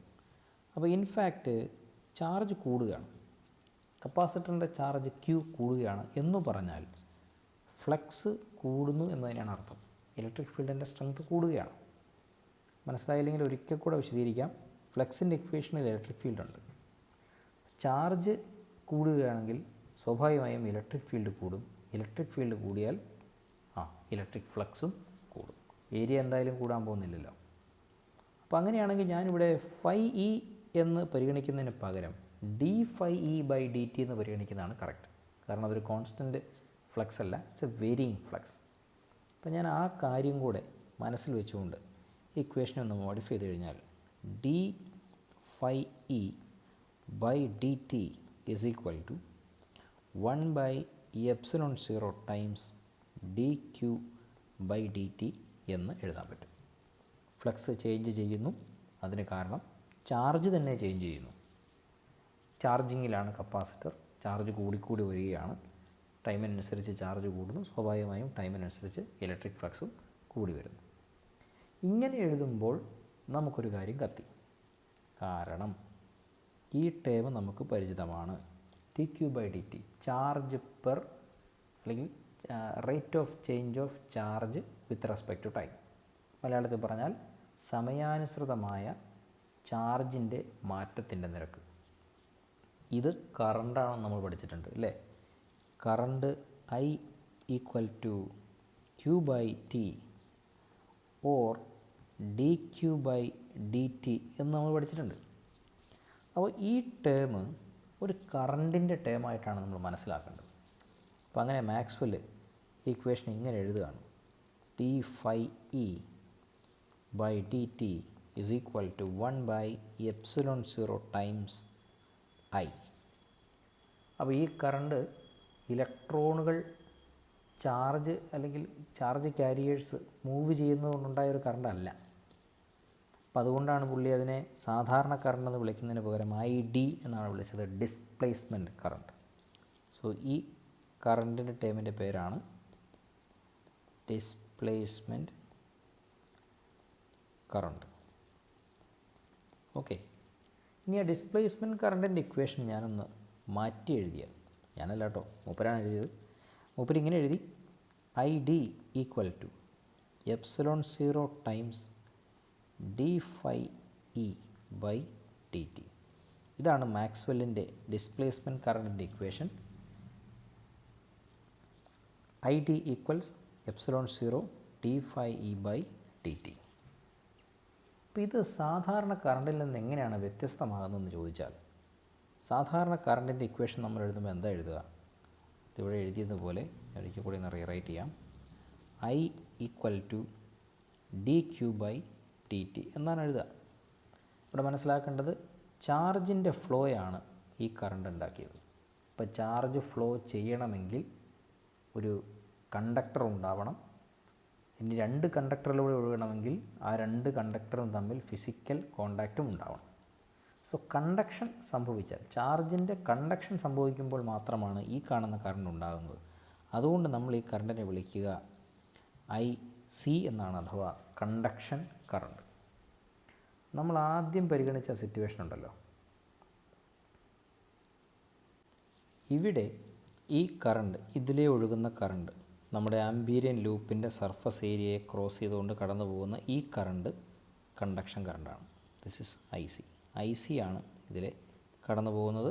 S1: അപ്പോൾ ഇൻഫാക്റ്റ് ചാർജ് കൂടുകയാണ്. കപ്പാസിറ്ററിൻ്റെ ചാർജ് ക്യൂ കൂടുകയാണ് എന്ന് പറഞ്ഞാൽ ഫ്ലക്സ് കൂടുന്നു എന്ന് തന്നെയാണ് അർത്ഥം. ഇലക്ട്രിക് ഫീൽഡിൻ്റെ സ്ട്രെങ്ത് കൂടുകയാണ്. മനസ്സിലായില്ലെങ്കിൽ ഒരിക്കൽ കൂടെ വിശദീകരിക്കാം. ഫ്ലക്സിൻ്റെ ഇക്വേഷനിൽ ഇലക്ട്രിക് ഫീൽഡ് ഉണ്ട്. ചാർജ് കൂടുകയാണെങ്കിൽ സ്വാഭാവികമായും ഇലക്ട്രിക് ഫീൽഡ് കൂടും. ഇലക്ട്രിക് ഫീൽഡ് കൂടിയാൽ ഇലക്ട്രിക് ഫ്ലക്സും കൂടും. ഏരിയ എന്തായാലും കൂടാൻ പോകുന്നില്ലല്ലോ. അപ്പോൾ അങ്ങനെയാണെങ്കിൽ ഞാനിവിടെ ഫൈ ഇ എന്ന് പരിഗണിക്കുന്നതിന് പകരം D phi E by D T എന്ന് പരിഗണിക്കുന്നതാണ് കറക്റ്റ്. കാരണം അതൊരു കോൺസ്റ്റൻറ്റ് ഫ്ലക്സ് അല്ല, ഇറ്റ്സ് എ വേരിയിങ് ഫ്ലക്സ്. അപ്പോൾ ഞാൻ ആ കാര്യം കൂടെ മനസ്സിൽ വെച്ചുകൊണ്ട് ഇക്വേഷനെ ഒന്ന് മോഡിഫൈ ചെയ്ത് കഴിഞ്ഞാൽ D phi E by D T is equal to 1 by epsilon 0 times D Q by D T എന്ന് എഴുതാൻ പറ്റും. ഫ്ലക്സ് ചേഞ്ച് ചെയ്യുന്നു, അതിന് കാരണം ചാർജ് തന്നെ ചേഞ്ച് ചെയ്യുന്നു. ചാർജിങ്ങിലാണ് കപ്പാസിറ്റർ, ചാർജ് കൂടിക്കൂടി വരികയാണ്, ടൈമിനനുസരിച്ച് ചാർജ് കൂടുന്നു, സ്വാഭാവികമായും ടൈമിനനുസരിച്ച് ഇലക്ട്രിക് ഫ്ലക്സും കൂടി വരുന്നു. ഇങ്ങനെ എഴുതുമ്പോൾ നമുക്കൊരു കാര്യം കത്തി, കാരണം ഈ ടേം നമുക്ക് പരിചിതമാണ്. T Q by D T, charge per അല്ലെങ്കിൽ rate of change of charge with respect to time. മലയാളത്തിൽ പറഞ്ഞാൽ സമയാനുസൃതമായ ചാർജിൻ്റെ മാറ്റത്തിൻ്റെ നിരക്ക്. ഇത് കറണ്ടാണെന്ന് നമ്മൾ പഠിച്ചിട്ടുണ്ട് അല്ലേ? Current I equal to Q by T or D Q by D T എന്ന് നമ്മൾ പഠിച്ചിട്ടുണ്ട്. അപ്പോൾ ഈ ടേം ഒരു കറണ്ടിൻ്റെ ടേമായിട്ടാണ് നമ്മൾ മനസ്സിലാക്കേണ്ടത്. അപ്പോൾ അങ്ങനെ മാക്സ്വെൽ ഈക്വേഷൻ ഇങ്ങനെ എഴുതുകയാണ്: T phi E by D T is equal to 1 by epsilon 0 times I. അപ്പോൾ ഈ കറണ്ട് ഇലക്ട്രോണുകൾ ചാർജ് അല്ലെങ്കിൽ ചാർജ് ക്യാരിയേഴ്സ് മൂവ് ചെയ്യുന്നതുകൊണ്ടുണ്ടായ ഒരു കറണ്ട് അല്ല. അപ്പം അതുകൊണ്ടാണ് പുള്ളി അതിനെ സാധാരണ കറണ്ട് എന്ന് വിളിക്കുന്നതിന് പകരം ഐ ഡി എന്നാണ് വിളിച്ചത്, ഡിസ്പ്ലേസ്മെൻറ്റ് കറണ്ട്. സോ ഈ കറണ്ടിൻ്റെ ടേമിൻ്റെ പേരാണ് ഡിസ്പ്ലേസ്മെൻറ്റ് കറണ്ട്. ഓക്കെ, ഇനി ആ ഡിസ്പ്ലേസ്മെൻറ്റ് കറണ്ടിൻ്റെ ഇക്വേഷൻ ഞാനൊന്ന് മാറ്റി എഴുതിയാൽ, ഞാനല്ല കേട്ടോ, മൂപ്പരാണ് എഴുതിയത്. മൂപ്പര് ഇങ്ങനെ എഴുതി: I D equal to epsilon 0 times D phi E by D T. ഇതാണ് മാക്സ്വെല്ലിൻ്റെ ഡിസ്പ്ലേസ്മെൻറ്റ് കറണ്ടിൻ്റെ equation. I D equals epsilon 0 D phi E by D T. അപ്പോൾ ഇത് സാധാരണ കറണ്ടിൽ നിന്ന് എങ്ങനെയാണ് വ്യത്യസ്തമാകുന്നതെന്ന് ചോദിച്ചാൽ, സാധാരണ കറണ്ടിൻ്റെ ഇക്വേഷൻ നമ്മൾ എഴുതുമ്പോൾ എന്താ എഴുതുക? ഇതിവിടെ എഴുതിയതുപോലെ ഒരിക്കൽ കൂടി ഒന്ന് റീറൈറ്റ് ചെയ്യാം. I equal to D Q by D T എന്നാണ് എഴുതുക. ഇവിടെ മനസ്സിലാക്കേണ്ടത് ചാർജിൻ്റെ ഫ്ലോയാണ് ഈ കറണ്ട് ഉണ്ടാക്കിയത്. ഇപ്പോൾ ചാർജ് ഫ്ലോ ചെയ്യണമെങ്കിൽ ഒരു കണ്ടക്ടർ ഉണ്ടാവണം. ഇനി 2 കണ്ടക്ടറിലൂടെ ഒഴുകണമെങ്കിൽ ആ 2 കണ്ടക്ടറും തമ്മിൽ ഫിസിക്കൽ കോണ്ടാക്റ്റും ഉണ്ടാവണം. സോ കണ്ടക്ഷൻ സംഭവിച്ചാൽ, ചാർജിൻ്റെ കണ്ടക്ഷൻ സംഭവിക്കുമ്പോൾ മാത്രമാണ് ഈ കാണുന്ന കറണ്ട് ഉണ്ടാകുന്നത്. അതുകൊണ്ട് നമ്മൾ ഈ കറണ്ടിനെ വിളിക്കുക ഐ സി എന്നാണ്, അഥവാ കണ്ടക്ഷൻ കറണ്ട്. നമ്മൾ ആദ്യം പരിഗണിച്ച സിറ്റുവേഷൻ ഉണ്ടല്ലോ, ഇവിടെ ഈ കറണ്ട്, ഇതിലേ ഒഴുകുന്ന കറണ്ട്, നമ്മുടെ ആംബീരിയൻ ലൂപ്പിൻ്റെ സർഫസ് ഏരിയയെ ക്രോസ് ചെയ്തുകൊണ്ട് കടന്നു പോകുന്ന ഈ കറണ്ട് കണ്ടക്ഷൻ കറണ്ടാണ്. This is I C. I C ആണ് ഇതിലെ കടന്നു പോകുന്നത്.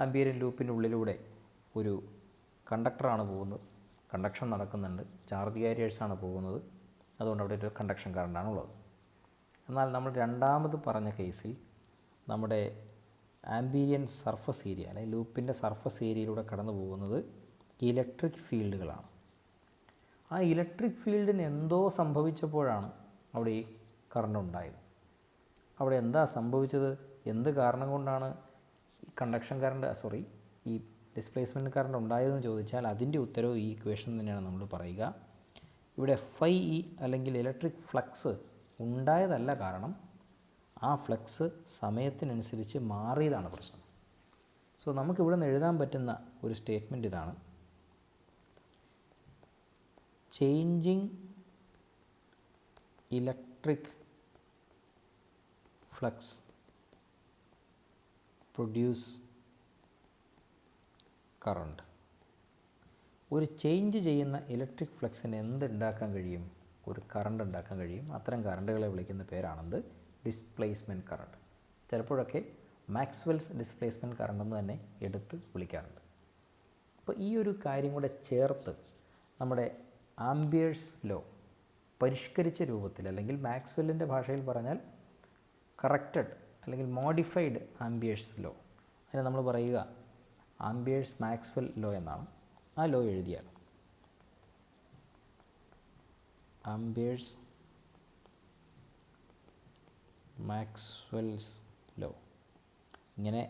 S1: ആംബീരിയൻ ലൂപ്പിൻ്റെ ഉള്ളിലൂടെ ഒരു കണ്ടക്ടറാണ് പോകുന്നത്, കണ്ടക്ഷൻ നടക്കുന്നുണ്ട്, ചാർജ് ക്യാരിയേഴ്സാണ് പോകുന്നത്, അതുകൊണ്ട് അവിടെ ഒരു കണ്ടക്ഷൻ കറണ്ടാണ് ഉള്ളത്. എന്നാൽ നമ്മൾ രണ്ടാമത് പറഞ്ഞ കേസിൽ നമ്മുടെ ആംബീരിയൻ സർഫസ് ഏരിയ അല്ലെങ്കിൽ ലൂപ്പിൻ്റെ സർഫസ് ഏരിയയിലൂടെ കടന്നു പോകുന്നത് ഇലക്ട്രിക് ഫീൽഡുകളാണ്. ആ ഇലക്ട്രിക് ഫീൽഡിന് എന്തോ സംഭവിച്ചപ്പോഴാണ് അവിടെ ഈ കറണ്ട് ഉണ്ടായത്. അവിടെ എന്താ സംഭവിച്ചത്, എന്ത് കാരണം കൊണ്ടാണ് ഈ കണ്ടക്ഷൻ കറണ്ട് ഈ ഡിസ്പ്ലേസ്മെൻറ്റ് കറണ്ട് ഉണ്ടായതെന്ന് ചോദിച്ചാൽ അതിൻ്റെ ഉത്തരവ് ഈ ഇക്വേഷൻ തന്നെയാണ് നമ്മൾ പറയുക. ഇവിടെ ഫൈ ഇ അല്ലെങ്കിൽ ഇലക്ട്രിക് ഫ്ലക്സ് ഉണ്ടായതല്ല കാരണം, ആ ഫ്ലക്സ് സമയത്തിനനുസരിച്ച് മാറിയതാണ് പ്രശ്നം. സോ നമുക്കിവിടെ നിന്ന് എഴുതാൻ പറ്റുന്ന ഒരു സ്റ്റേറ്റ്മെൻറ്റ് ഇതാണ്: changing electric flux produce current. ഒരു ചേഞ്ച് ചെയ്യുന്ന ഇലക്ട്രിക് ഫ്ലക്സിന് എന്തുണ്ടാക്കാൻ കഴിയും? ഒരു കറണ്ട് ഉണ്ടാക്കാൻ കഴിയും. അത്തരം കറണ്ടുകളെ വിളിക്കുന്ന പേരാണെന്ത്? Displacement current. ചിലപ്പോഴൊക്കെ മാക്സ്വെൽസ് ഡിസ്പ്ലേസ്മെൻറ്റ് കറണ്ട് എന്ന് തന്നെ എടുത്ത് വിളിക്കാറുണ്ട്. അപ്പോൾ ഈ ഒരു കാര്യം കൂടെ ചേർത്ത് നമ്മുടെ ആംബിയേഴ്സ് ലോ പരിഷ്കരിച്ച രൂപത്തിൽ, അല്ലെങ്കിൽ മാക്സ്വെല്ലിൻ്റെ ഭാഷയിൽ പറഞ്ഞാൽ കറക്റ്റഡ് അല്ലെങ്കിൽ മോഡിഫൈഡ് ആംബിയേഴ്സ് ലോ, അതിനെ നമ്മൾ പറയുക ആംബിയേഴ്സ് മാക്സ്വെൽ ലോ എന്നാണ്. ആ ലോ എഴുതിയാൽ ആംബിയേഴ്സ് മാക്സ്വെൽസ് ലോ, ഇങ്ങനെ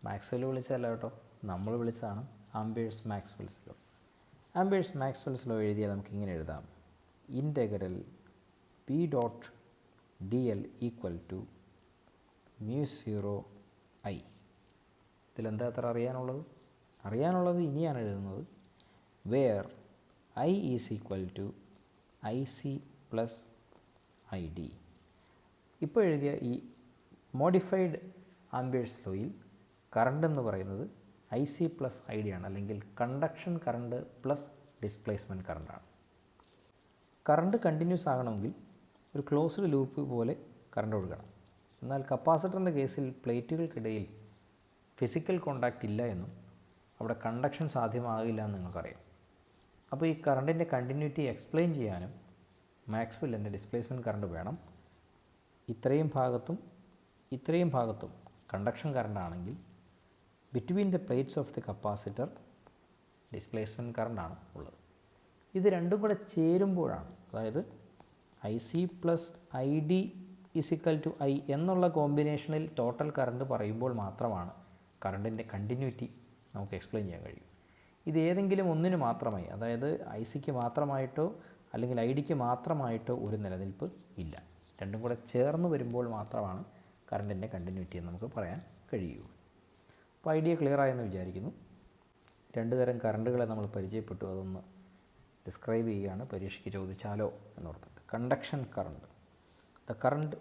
S1: മാക്സ്വെൽ വിളിച്ചതല്ല കേട്ടോ, നമ്മൾ വിളിച്ചതാണ് Ampere's Maxwell's law. Ampere's Maxwell's law എഴുതിയാൽ നമുക്ക് ഇങ്ങനെ എഴുതാം: integral P dot D L equal to μ0 I. ഇതിലെന്താ അത്ര അറിയാനുള്ളത് ഇനിയാണ് എഴുതുന്നത്. Where I is equal to IC plus ID. ഇപ്പോൾ എഴുതിയ ഈ മോഡിഫൈഡ് ആംബിയേഴ്സ് ലോയിൽ കറണ്ട് എന്ന് പറയുന്നത് IC പ്ലസ് ID ആണ്, അല്ലെങ്കിൽ കണ്ടക്ഷൻ കറണ്ട് പ്ലസ് ഡിസ്പ്ലേസ്മെൻറ്റ് കറണ്ടാണ്. കറണ്ട് കണ്ടിന്യൂസ് ആകണമെങ്കിൽ ഒരു ക്ലോസ്ഡ് ലൂപ്പ് പോലെ കറണ്ട് ഒഴുകണം. എന്നാൽ കപ്പാസിറ്ററിൻ്റെ കേസിൽ പ്ലേറ്റുകൾക്കിടയിൽ ഫിസിക്കൽ കോണ്ടാക്റ്റ് ഇല്ല എന്നും അവിടെ കണ്ടക്ഷൻ സാധ്യമാകില്ല എന്ന് നിങ്ങൾക്കറിയാം. അപ്പോൾ ഈ കറണ്ടിൻ്റെ കണ്ടിന്യൂറ്റി എക്സ്പ്ലെയിൻ ചെയ്യാനും മാക്സ്വെല്ലിൻ്റെ ഡിസ്പ്ലേസ്മെൻറ്റ് കറണ്ട് വേണം. ഇത്രയും ഭാഗത്തും കണ്ടക്ഷൻ കറണ്ട് ആണെങ്കിൽ between the plates of the capacitor displacement കറണ്ടാണ് ഉള്ളത്. ഇത് രണ്ടും കൂടെ ചേരുമ്പോഴാണ്, അതായത് IC plus ID is equal to I എന്നുള്ള കോമ്പിനേഷനിൽ ടോട്ടൽ കറണ്ട് പറയുമ്പോൾ മാത്രമാണ് കറണ്ടിൻ്റെ കണ്ടിന്യൂറ്റി നമുക്ക് എക്സ്പ്ലെയിൻ ചെയ്യാൻ കഴിയും. ഇത് ഏതെങ്കിലും ഒന്നിന് മാത്രമായി, അതായത് ICക്ക് മാത്രമായിട്ടോ അല്ലെങ്കിൽ IDക്ക് മാത്രമായിട്ടോ ഒരു നിലനിൽപ്പ് ഇല്ല. രണ്ടും കൂടെ ചേർന്ന് വരുമ്പോൾ മാത്രമാണ് കറണ്ടിൻ്റെ കണ്ടിന്യൂറ്റി എന്ന് നമുക്ക് പറയാൻ കഴിയുള്ളൂ. അപ്പോൾ ഐഡിയ ക്ലിയർ ആയെന്ന് വിചാരിക്കുന്നു. രണ്ട് തരം കറണ്ടുകളെ നമ്മൾ പരിചയപ്പെട്ടു, അതൊന്ന് ഡിസ്ക്രൈബ് ചെയ്യുകയാണ്, പരീക്ഷയ്ക്ക് ചോദിച്ചാലോ എന്നോർത്തിട്ട്. Conduction current, the current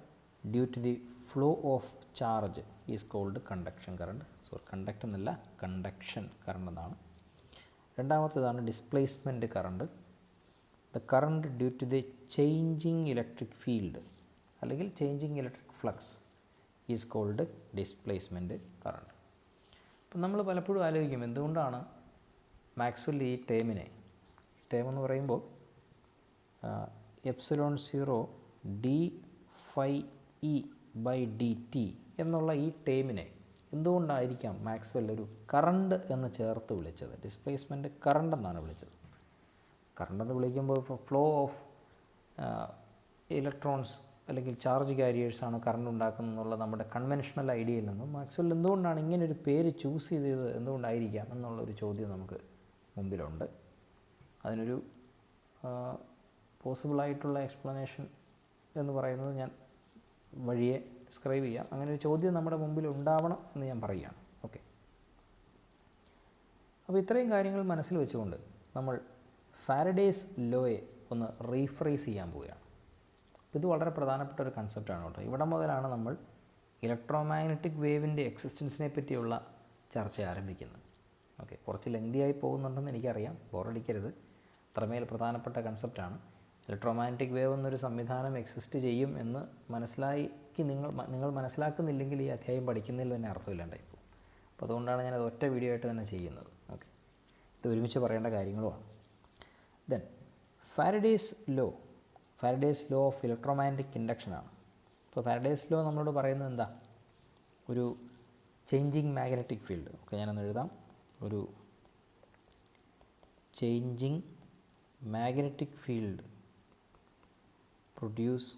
S1: due to the flow of charge is called conduction current. Conduct എന്നല്ല, കണ്ടക്ഷൻ കറണ്ട് എന്നാണ്. രണ്ടാമത്തേതാണ് displacement current, the current due to the changing electric field അല്ലെങ്കിൽ changing electric flux is called displacement current. അപ്പം നമ്മൾ പലപ്പോഴും ആലോചിക്കും, എന്തുകൊണ്ടാണ് മാക്സ്വെൽ ഈ ടേം എന്ന് പറയുമ്പോൾ ε0 d∅e/dt എന്നുള്ള ഈ ടേമിനെ എന്തുകൊണ്ടായിരിക്കാം മാക്സ്വെൽ ഒരു കറണ്ട് എന്ന് ചേർത്ത് വിളിച്ചത്? ഡിസ്പ്ലേസ്മെൻറ്റ് കറണ്ട് എന്നാണ് വിളിച്ചത്. കറണ്ട് എന്ന് വിളിക്കുമ്പോൾ ഫ്ലോ ഓഫ് ഇലക്ട്രോൺസ് അല്ലെങ്കിൽ ചാർജ് കാരിയേഴ്സാണ് കറണ്ട് ഉണ്ടാക്കുന്നതെന്നുള്ള നമ്മുടെ കൺവെൻഷണൽ ഐഡിയയിൽ നിന്നും മാക്സ്വെൽ എന്തുകൊണ്ടാണ് ഇങ്ങനൊരു പേര് ചൂസ് ചെയ്തത്, എന്തുകൊണ്ടായിരിക്കാം എന്നുള്ളൊരു ചോദ്യം നമുക്ക് മുമ്പിലുണ്ട്. അതിനൊരു പോസിബിളായിട്ടുള്ള എക്സ്പ്ലനേഷൻ എന്ന് പറയുന്നത് ഞാൻ വഴിയെ ഡിസ്ക്രൈബ് ചെയ്യാം. അങ്ങനെ ഒരു ചോദ്യം നമ്മുടെ മുമ്പിൽ ഉണ്ടാവണം എന്ന് ഞാൻ പറയുകയാണ്. ഓക്കെ, അപ്പോൾ ഇത്രയും കാര്യങ്ങൾ മനസ്സിൽ വെച്ചുകൊണ്ട് നമ്മൾ ഫാരഡേസ് ലോയെ ഒന്ന് റീഫ്രേസ് ചെയ്യാൻ പോവുകയാണ്. ഇത് വളരെ പ്രധാനപ്പെട്ട ഒരു കൺസെപ്റ്റാണ് കേട്ടോ. ഇവിടെ മുതലാണ് നമ്മൾ ഇലക്ട്രോമാഗ്നറ്റിക് വേവിൻ്റെ എക്സിസ്റ്റൻസിനെ പറ്റിയുള്ള ചർച്ച ആരംഭിക്കുന്നത്. ഓക്കെ, കുറച്ച് ലെങ്തിയായി പോകുന്നുണ്ടെന്ന് എനിക്കറിയാം, ബോറടിക്കരുത്. അത്രമേൽ പ്രധാനപ്പെട്ട കൺസെപ്റ്റാണ്. ഇലക്ട്രോമാഗ്നറ്റിക് വേവ് എന്നൊരു സംവിധാനം എക്സിസ്റ്റ് ചെയ്യും എന്ന് നിങ്ങൾ മനസ്സിലാക്കുന്നില്ലെങ്കിൽ ഈ അധ്യായം പഠിക്കുന്നതിൽ തന്നെ അർത്ഥമില്ലാണ്ടായിപ്പോൾ. അപ്പോൾ അതുകൊണ്ടാണ് ഞാനത് ഒറ്റ വീഡിയോ ആയിട്ട് തന്നെ ചെയ്യുന്നത്. ഓക്കെ, ഇത് ഒരുമിച്ച് പറയേണ്ട കാര്യങ്ങളുമാണ്. Then Faraday's law of electromagnetic ഇൻഡക്ഷനാണ്. ഇപ്പോൾ ഫാരഡേസ് ലോ നമ്മളോട് പറയുന്നത് എന്താ? ഒരു ചേഞ്ചിങ് മാഗ്നറ്റിക് ഫീൽഡ്. ഓക്കെ, ഞാനൊന്ന് എഴുതാം. ഒരു changing magnetic field produce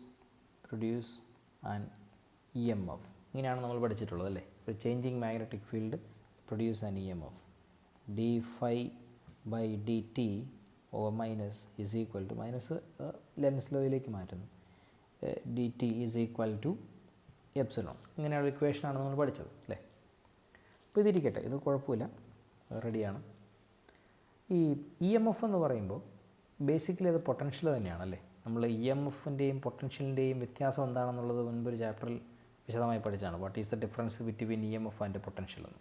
S1: an EMF. ഇങ്ങനെയാണ് നമ്മൾ പഠിച്ചിട്ടുള്ളത് അല്ലേ? ഒരു changing magnetic field produce an EMF d∅dt minus is equal to, minus Lenz ലോയിലേക്ക് മാറ്റുന്നു, dt is equal to epsilon. ഇങ്ങനെയുള്ള ഇക്വേഷനാണ് നമ്മൾ പഠിച്ചത് അല്ലേ? അപ്പോൾ ഇതിരിക്കട്ടെ, ഇത് കുഴപ്പമില്ല, റെഡിയാണ്. ഈ EMF എന്ന് പറയുമ്പോൾ ബേസിക്കലി അത് പൊട്ടൻഷ്യൽ തന്നെയാണല്ലേ? നമ്മൾ EMFൻ്റെയും പൊട്ടൻഷ്യലിൻ്റെയും വ്യത്യാസം എന്താണെന്നുള്ളത് മുൻപൊരു ചാപ്റ്ററിൽ വിശദമായി പഠിച്ചാണ്. What is the difference between EMF and potential എന്ന്.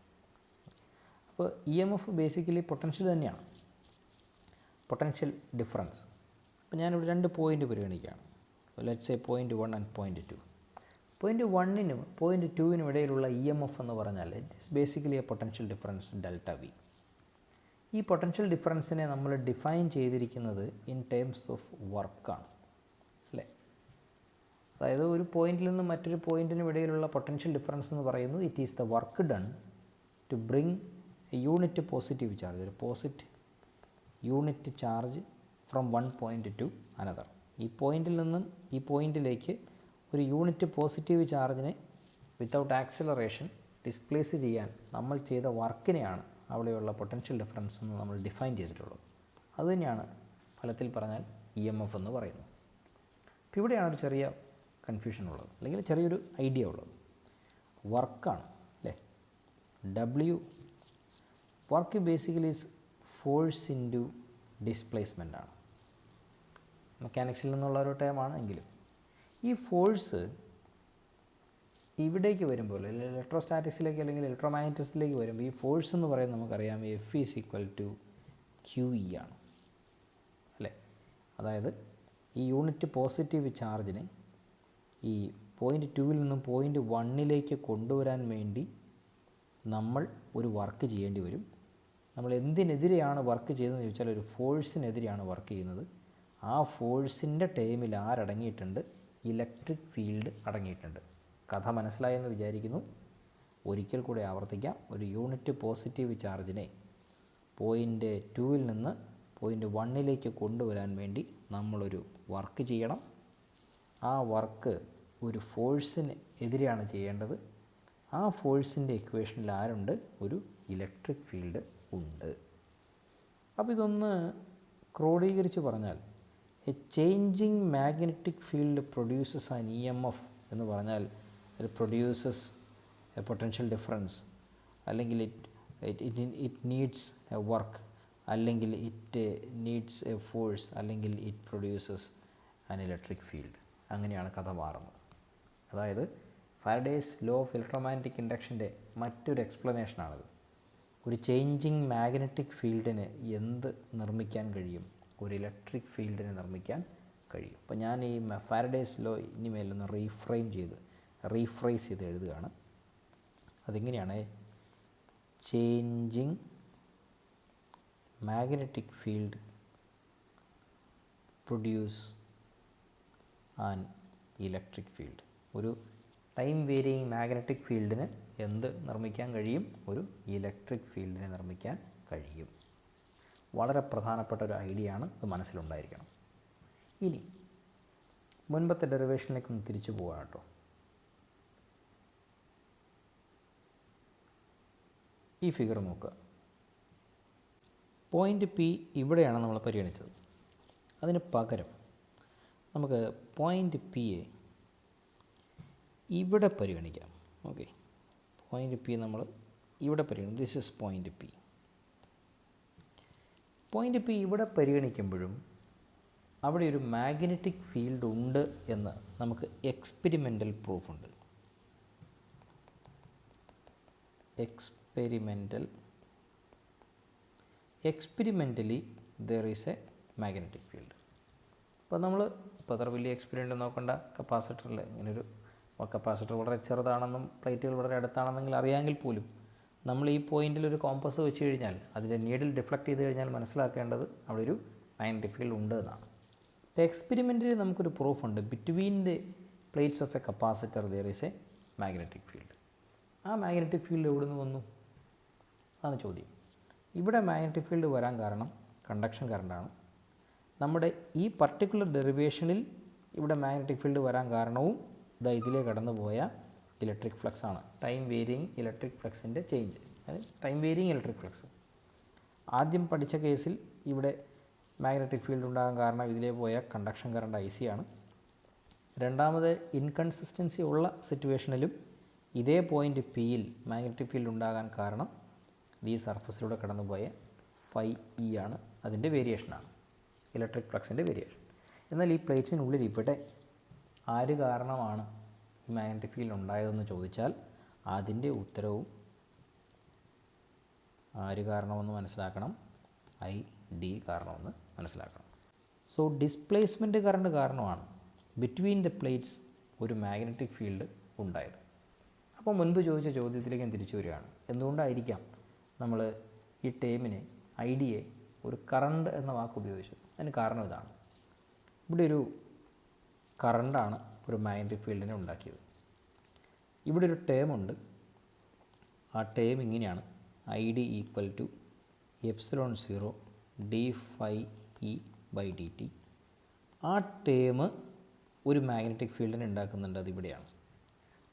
S1: അപ്പോൾ EMF ബേസിക്കലി പൊട്ടൻഷ്യൽ തന്നെയാണ്, പൊട്ടൻഷ്യൽ ഡിഫറൻസ്. അപ്പോൾ ഞാനിവിടെ രണ്ട് പോയിൻ്റ് പരിഗണിക്കുകയാണ്. Let's say point 1 and point 2. Point 1നും പോയിൻ്റ് 2നും ഇടയിലുള്ള EMF എന്ന് പറഞ്ഞാൽ it is basically a potential difference ΔV. ഈ പൊട്ടൻഷ്യൽ ഡിഫറൻസിനെ നമ്മൾ ഡിഫൈൻ ചെയ്തിരിക്കുന്നത് ഇൻ ടേംസ് ഓഫ് വർക്കാണ്. അതായത് ഒരു പോയിന്റിൽ നിന്ന് മറ്റൊരു പോയിന്റിനും ഇടയിലുള്ള പൊട്ടൻഷ്യൽ ഡിഫറൻസ് എന്ന് പറയുന്നത് it is the work done to bring a unit positive charge, ഒരു unit charge from one point to another. ഈ പോയിന്റിൽ നിന്നും ഈ പോയിന്റിലേക്ക് ഒരു യൂണിറ്റ് പോസിറ്റീവ് ചാർജിനെ വിത്തൗട്ട് ആക്സിലറേഷൻ ഡിസ്പ്ലേസ് ചെയ്യാൻ നമ്മൾ ചെയ്ത വർക്കിനെയാണ് അവിടെയുള്ള പൊട്ടൻഷ്യൽ ഡിഫറൻസ് എന്ന് നമ്മൾ ഡിഫൈൻ ചെയ്തിട്ടുള്ളത്. അതുതന്നെയാണ് ഫലത്തിൽ പറഞ്ഞാൽ EMF എന്ന് പറയുന്നത്. അപ്പോൾ ഇവിടെയാണ് ഒരു ചെറിയ കൺഫ്യൂഷൻ ഉള്ളത്, അല്ലെങ്കിൽ ചെറിയൊരു ഐഡിയ ഉള്ളത്. വർക്കാണ് അല്ലേ, work basically is force into displacement ആണ്. മെക്കാനിക്സിൽ നിന്നുള്ള ഒരു ടേമാണ് എങ്കിലും ഈ ഫോഴ്സ് ഇവിടേക്ക് വരുമ്പോൾ ഇലക്ട്രോസ്റ്റാറ്റിക്സിലേക്ക് അല്ലെങ്കിൽ ഇലക്ട്രോമാഗ്നറ്റിക്സിലേക്ക് വരുമ്പോൾ ഈ ഫോഴ്സ് എന്ന് പറയുന്നത് നമുക്കറിയാം F = QE ആണ് അല്ലേ. അതായത് ഈ യൂണിറ്റ് പോസിറ്റീവ് ചാർജിനെ ഈ പോയിൻ്റ് 2-ൽ നിന്നും പോയിൻ്റ് 1-ലേക്ക് കൊണ്ടുവരാൻ വേണ്ടി നമ്മൾ ഒരു വർക്ക് ചെയ്യേണ്ടി വരും. നമ്മൾ എന്തിനെതിരെയാണ് വർക്ക് ചെയ്യുന്നതെന്ന് ചോദിച്ചാൽ ഒരു ഫോഴ്സിനെതിരെയാണ് വർക്ക് ചെയ്യുന്നത്. ആ ഫോഴ്സിൻ്റെ ടേമിൽ ആരടങ്ങിയിട്ടുണ്ട്? ഇലക്ട്രിക് ഫീൽഡ് അടങ്ങിയിട്ടുണ്ട്. കഥ മനസ്സിലായെന്ന് വിചാരിക്കുന്നു. ഒരിക്കൽ കൂടെ ആവർത്തിക്കാം. ഒരു യൂണിറ്റ് പോസിറ്റീവ് ചാർജിനെ പോയിൻ്റ് 2-ൽ നിന്ന് പോയിൻ്റ് 1-ലേക്ക് കൊണ്ടുവരാൻ വേണ്ടി നമ്മളൊരു വർക്ക് ചെയ്യണം. ആ വർക്ക് ഒരു ഫോഴ്സിന് എതിരെയാണ് ചെയ്യേണ്ടത്. ആ ഫോഴ്സിൻ്റെ ഇക്വേഷനിൽ ആരുണ്ട്? ഒരു ഇലക്ട്രിക് ഫീൽഡ് ഉണ്ട്. അപ്പോൾ ഇതൊന്ന് ക്രോഡീകരിച്ച് പറഞ്ഞാൽ A changing magnetic field produces an EMF എന്ന് പറഞ്ഞാൽ it produces a potential difference, അല്ലെങ്കിൽ it needs a work, അല്ലെങ്കിൽ it needs a force, അല്ലെങ്കിൽ it produces an electric field. അങ്ങനെയാണ് കഥ മാറുന്നത്. അതായത് ഫാരഡേസ് ലോ ഓഫ് ഇലക്ട്രോമാഗ്നറ്റിക് ഇൻഡക്ഷൻ്റെ മറ്റൊരു എക്സ്പ്ലനേഷനാണിത്. ഒരു ചേഞ്ചിങ് മാഗ്നറ്റിക് ഫീൽഡിന് എന്ത് നിർമ്മിക്കാൻ കഴിയും? ഒരു ഇലക്ട്രിക് ഫീൽഡിനെ നിർമ്മിക്കാൻ കഴിയും. അപ്പോൾ ഞാൻ ഈ ഫാരഡേസ് ലോ ഇനിമേലൊന്ന് റീഫ്രൈസ് ചെയ്ത് എഴുതുകയാണ്. അതെങ്ങനെയാണ്? Changing magnetic field produce an electric field. ഒരു ടൈം വേരിയിങ് മാഗ്നറ്റിക് ഫീൽഡിന് എന്ത് നിർമ്മിക്കാൻ കഴിയും? ഒരു ഇലക്ട്രിക് ഫീൽഡിനെ നിർമ്മിക്കാൻ കഴിയും. വളരെ പ്രധാനപ്പെട്ട ഒരു ഐഡിയ ആണ്, ഇത് മനസ്സിലുണ്ടായിരിക്കണം. ഇനി മുൻപത്തെ ഡെറിവേഷനിലേക്കൊന്ന് തിരിച്ചു പോകാം കേട്ടോ. ഈ ഫിഗർ നോക്കുക. പോയിൻ്റ് P ഇവിടെയാണ് നമ്മൾ പരിഗണിച്ചത്. അതിന് പകരം നമുക്ക് പോയിൻ്റ് Pയെ ഇവിടെ പരിഗണിക്കാം. ഓക്കെ, പോയിൻ്റ് P നമ്മൾ ഇവിടെ പരിഗണിക്കും. This is point P. Point P ഇവിടെ പരിഗണിക്കുമ്പോഴും അവിടെ ഒരു മാഗ്നറ്റിക് ഫീൽഡ് ഉണ്ട് എന്ന് നമുക്ക് എക്സ്പെരിമെൻ്റൽ പ്രൂഫുണ്ട്. Experimentally there is a magnetic field. അപ്പോൾ നമ്മൾ അത്ര വലിയ എക്സ്പെരിമെൻ്റ് നോക്കേണ്ട. കപ്പാസിറ്ററിൽ ഇങ്ങനൊരു കപ്പാസിറ്റർ വളരെ ചെറുതാണെന്നും പ്ലേറ്റുകൾ വളരെ അടുത്താണെന്നെങ്കിൽ അറിയാമെങ്കിൽ പോലും നമ്മൾ ഈ പോയിന്റിൽ ഒരു കോമ്പസ് വെച്ച് കഴിഞ്ഞാൽ അതിൻ്റെ നീഡിൽ ഡിഫ്ലക്റ്റ് ചെയ്ത് കഴിഞ്ഞാൽ മനസ്സിലാക്കേണ്ടത് അവിടെ ഒരു മാഗ്നറ്റിക് ഫീൽഡ് ഉണ്ട് എന്നാണ്. ഇപ്പോൾ എക്സ്പെരിമെൻ്റിൽ നമുക്കൊരു പ്രൂഫുണ്ട്. Between the plates of a capacitor there is a magnetic field. ആ മാഗ്നറ്റിക് ഫീൽഡ് എവിടെ നിന്ന് വന്നു? അതാണ് ചോദ്യം. ഇവിടെ മാഗ്നറ്റിക് ഫീൽഡ് വരാൻ കാരണം കണ്ടക്ഷൻ കറണ്ടാണ്. നമ്മുടെ ഈ പർട്ടിക്കുലർ ഡെറിവേഷനിൽ ഇവിടെ മാഗ്നറ്റിക് ഫീൽഡ് വരാൻ കാരണവും ഇതാ ഇതിലേ കടന്നു പോയ ഇലക്ട്രിക് ഫ്ലക്സ് ആണ്. ടൈം വേരിയിങ് ഇലക്ട്രിക് ഫ്ലക്സിൻ്റെ change, time varying electric flux. ആദ്യം പഠിച്ച കേസിൽ ഇവിടെ മാഗ്നറ്റിക് ഫീൽഡ് ഉണ്ടാകാൻ കാരണം ഇതിലേ പോയ കണ്ടക്ഷൻ കറണ്ട് IC ആണ്. രണ്ടാമത് ഇൻകൺസിസ്റ്റൻസി ഉള്ള സിറ്റുവേഷനിലും ഇതേ പോയിൻ്റ് Pയിൽ മാഗ്നറ്റിക് ഫീൽഡ് ഉണ്ടാകാൻ കാരണം ഈ സർഫസിലൂടെ കടന്നുപോയ φE ആണ്. അതിൻ്റെ വേരിയേഷനാണ്, ഇലക്ട്രിക് ഫ്ലക്സിൻ്റെ വേരിയേഷൻ. എന്നാൽ ഈ പ്ലേറ്റ്സിനുള്ളിൽ ഇവിടെ ആര് കാരണമാണ് ഈ മാഗ്നറ്റിക് ഫീൽഡ് ഉണ്ടായതെന്ന് ചോദിച്ചാൽ അതിൻ്റെ ഉത്തരവും ആര് കാരണമെന്ന് മനസ്സിലാക്കണം, ID കാരണമെന്ന് മനസ്സിലാക്കണം. സോ ഡിസ്പ്ലേസ്മെൻറ്റ് കറണ്ട് കാരണമാണ് ബിറ്റ്വീൻ ദ പ്ലേറ്റ്സ് ഒരു മാഗ്നറ്റിക് ഫീൽഡ് ഉണ്ടായത്. അപ്പോൾ മുൻപ് ചോദിച്ച ചോദ്യത്തിലേക്ക് ഞാൻ തിരിച്ചു വരികയാണ്. എന്തുകൊണ്ടായിരിക്കാം നമ്മൾ ഈ ടേമിനെ ഐഡിയെ ഒരു കറണ്ട് എന്ന വാക്ക് ഉപയോഗിച്ചു? അതിന് കാരണം ഇതാണ്. ഇവിടെ ഒരു കറണ്ടാണ് ഒരു മാഗ്നറ്റിക് ഫീൽഡിനെ ഉണ്ടാക്കിയത്. ഇവിടെ ഒരു ടേം ഉണ്ട്. ആ ടേം ഇങ്ങനെയാണ്: I D equal to ε0 D phi E by D T. ആ ടേം ഒരു മാഗ്നറ്റിക് ഫീൽഡിനെ ഉണ്ടാക്കുന്നുണ്ട്, അതിവിടെയാണ്.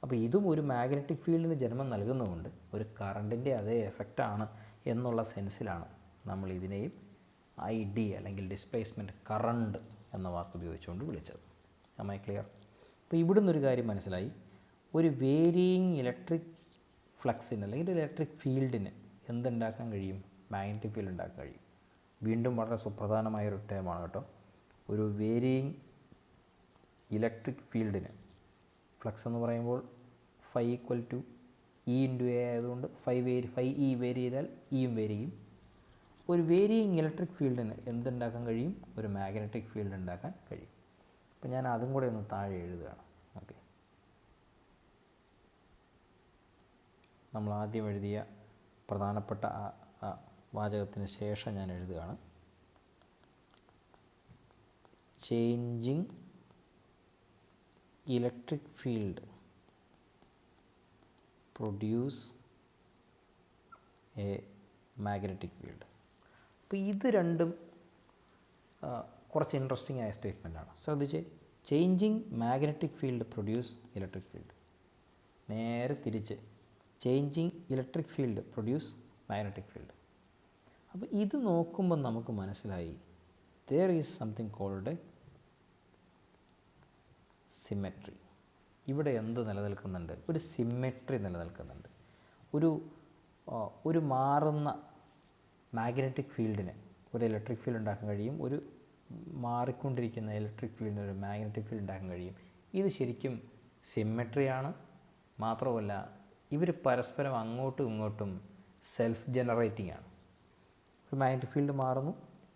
S1: അപ്പോൾ ഇതും ഒരു മാഗ്നറ്റിക് ഫീൽഡിന് ജന്മം നൽകുന്നതുകൊണ്ട് ഒരു കറണ്ടിൻ്റെ അതേ എഫക്റ്റാണ് എന്നുള്ള സെൻസിലാണ് നമ്മൾ ഇതിനെയും ഐ ഡി അല്ലെങ്കിൽ ഡിസ്പ്ലേസ്മെൻറ്റ് കറണ്ട് എന്ന വാക്ക് ഉപയോഗിച്ചുകൊണ്ട് വിളിച്ചത്. Am I clear? അപ്പോൾ ഇവിടുന്ന് ഒരു കാര്യം മനസ്സിലായി: ഒരു വേരിയിങ് ഇലക്ട്രിക് ഫ്ലക്സിന് അല്ലെങ്കിൽ ഇലക്ട്രിക് ഫീൽഡിന് എന്തുണ്ടാക്കാൻ കഴിയും? മാഗ്നറ്റിക് ഫീൽഡ് ഉണ്ടാക്കാൻ കഴിയും. വീണ്ടും വളരെ സുപ്രധാനമായൊരു ടേമാണ് കേട്ടോ. ഒരു വേരിയിങ് ഇലക്ട്രിക് ഫീൽഡിന്, ഫ്ലക്സ് എന്ന് പറയുമ്പോൾ phi equal to E into A ആയതുകൊണ്ട് ഫൈ ഇ വേരി ചെയ്താൽ ഇയും വേരി ചെയ്യും. ഒരു വേരിയിങ് ഇലക്ട്രിക് ഫീൽഡിന് എന്തുണ്ടാക്കാൻ കഴിയും? ഒരു മാഗ്നറ്റിക് ഫീൽഡ് ഉണ്ടാക്കാൻ കഴിയും. അപ്പോൾ ഞാൻ അതും കൂടെ ഒന്ന് താഴെ എഴുതുകയാണ്. ഓക്കെ, നമ്മൾ ആദ്യം എഴുതിയ പ്രധാനപ്പെട്ട ആ വാചകത്തിന് ശേഷം ഞാൻ എഴുതുകയാണ്: changing electric field produce A magnetic field. അപ്പോൾ ഇത് രണ്ടും കുറച്ച് ഇൻട്രസ്റ്റിംഗ് ആയ സ്റ്റേറ്റ്മെൻറ്റാണ്. ശ്രദ്ധിച്ചേ: changing magnetic field produce electric field. നേരെ തിരിച്ച് changing electric field produce magnetic field. അപ്പോൾ ഇത് നോക്കുമ്പോൾ നമുക്ക് മനസ്സിലായി there is something called symmetry. ഇവിടെ എന്ത് നിലനിൽക്കുന്നുണ്ട്? ഒരു സിമെട്രി നിലനിൽക്കുന്നുണ്ട്. ഒരു മാറുന്ന മാഗ്നറ്റിക് ഫീൽഡിന് ഒരു ഇലക്ട്രിക് ഫീൽഡ് ഉണ്ടാക്കാൻ കഴിയും. ഒരു മാറിക്കൊണ്ടിരിക്കുന്ന ഇലക്ട്രിക് ഫീൽഡിന് ഒരു മാഗ്നറ്റിക് ഫീൽഡ് ഉണ്ടാക്കാൻ കഴിയും. ഇത് ശരിക്കും സിമെട്രിയാണ്. മാത്രമല്ല, ഇവർ പരസ്പരം അങ്ങോട്ടും ഇങ്ങോട്ടും സെൽഫ് ജനറേറ്റിംഗ് ആണ്. ഒരു മാഗ്നറ്റിക് ഫീൽഡ് മാറുന്നു,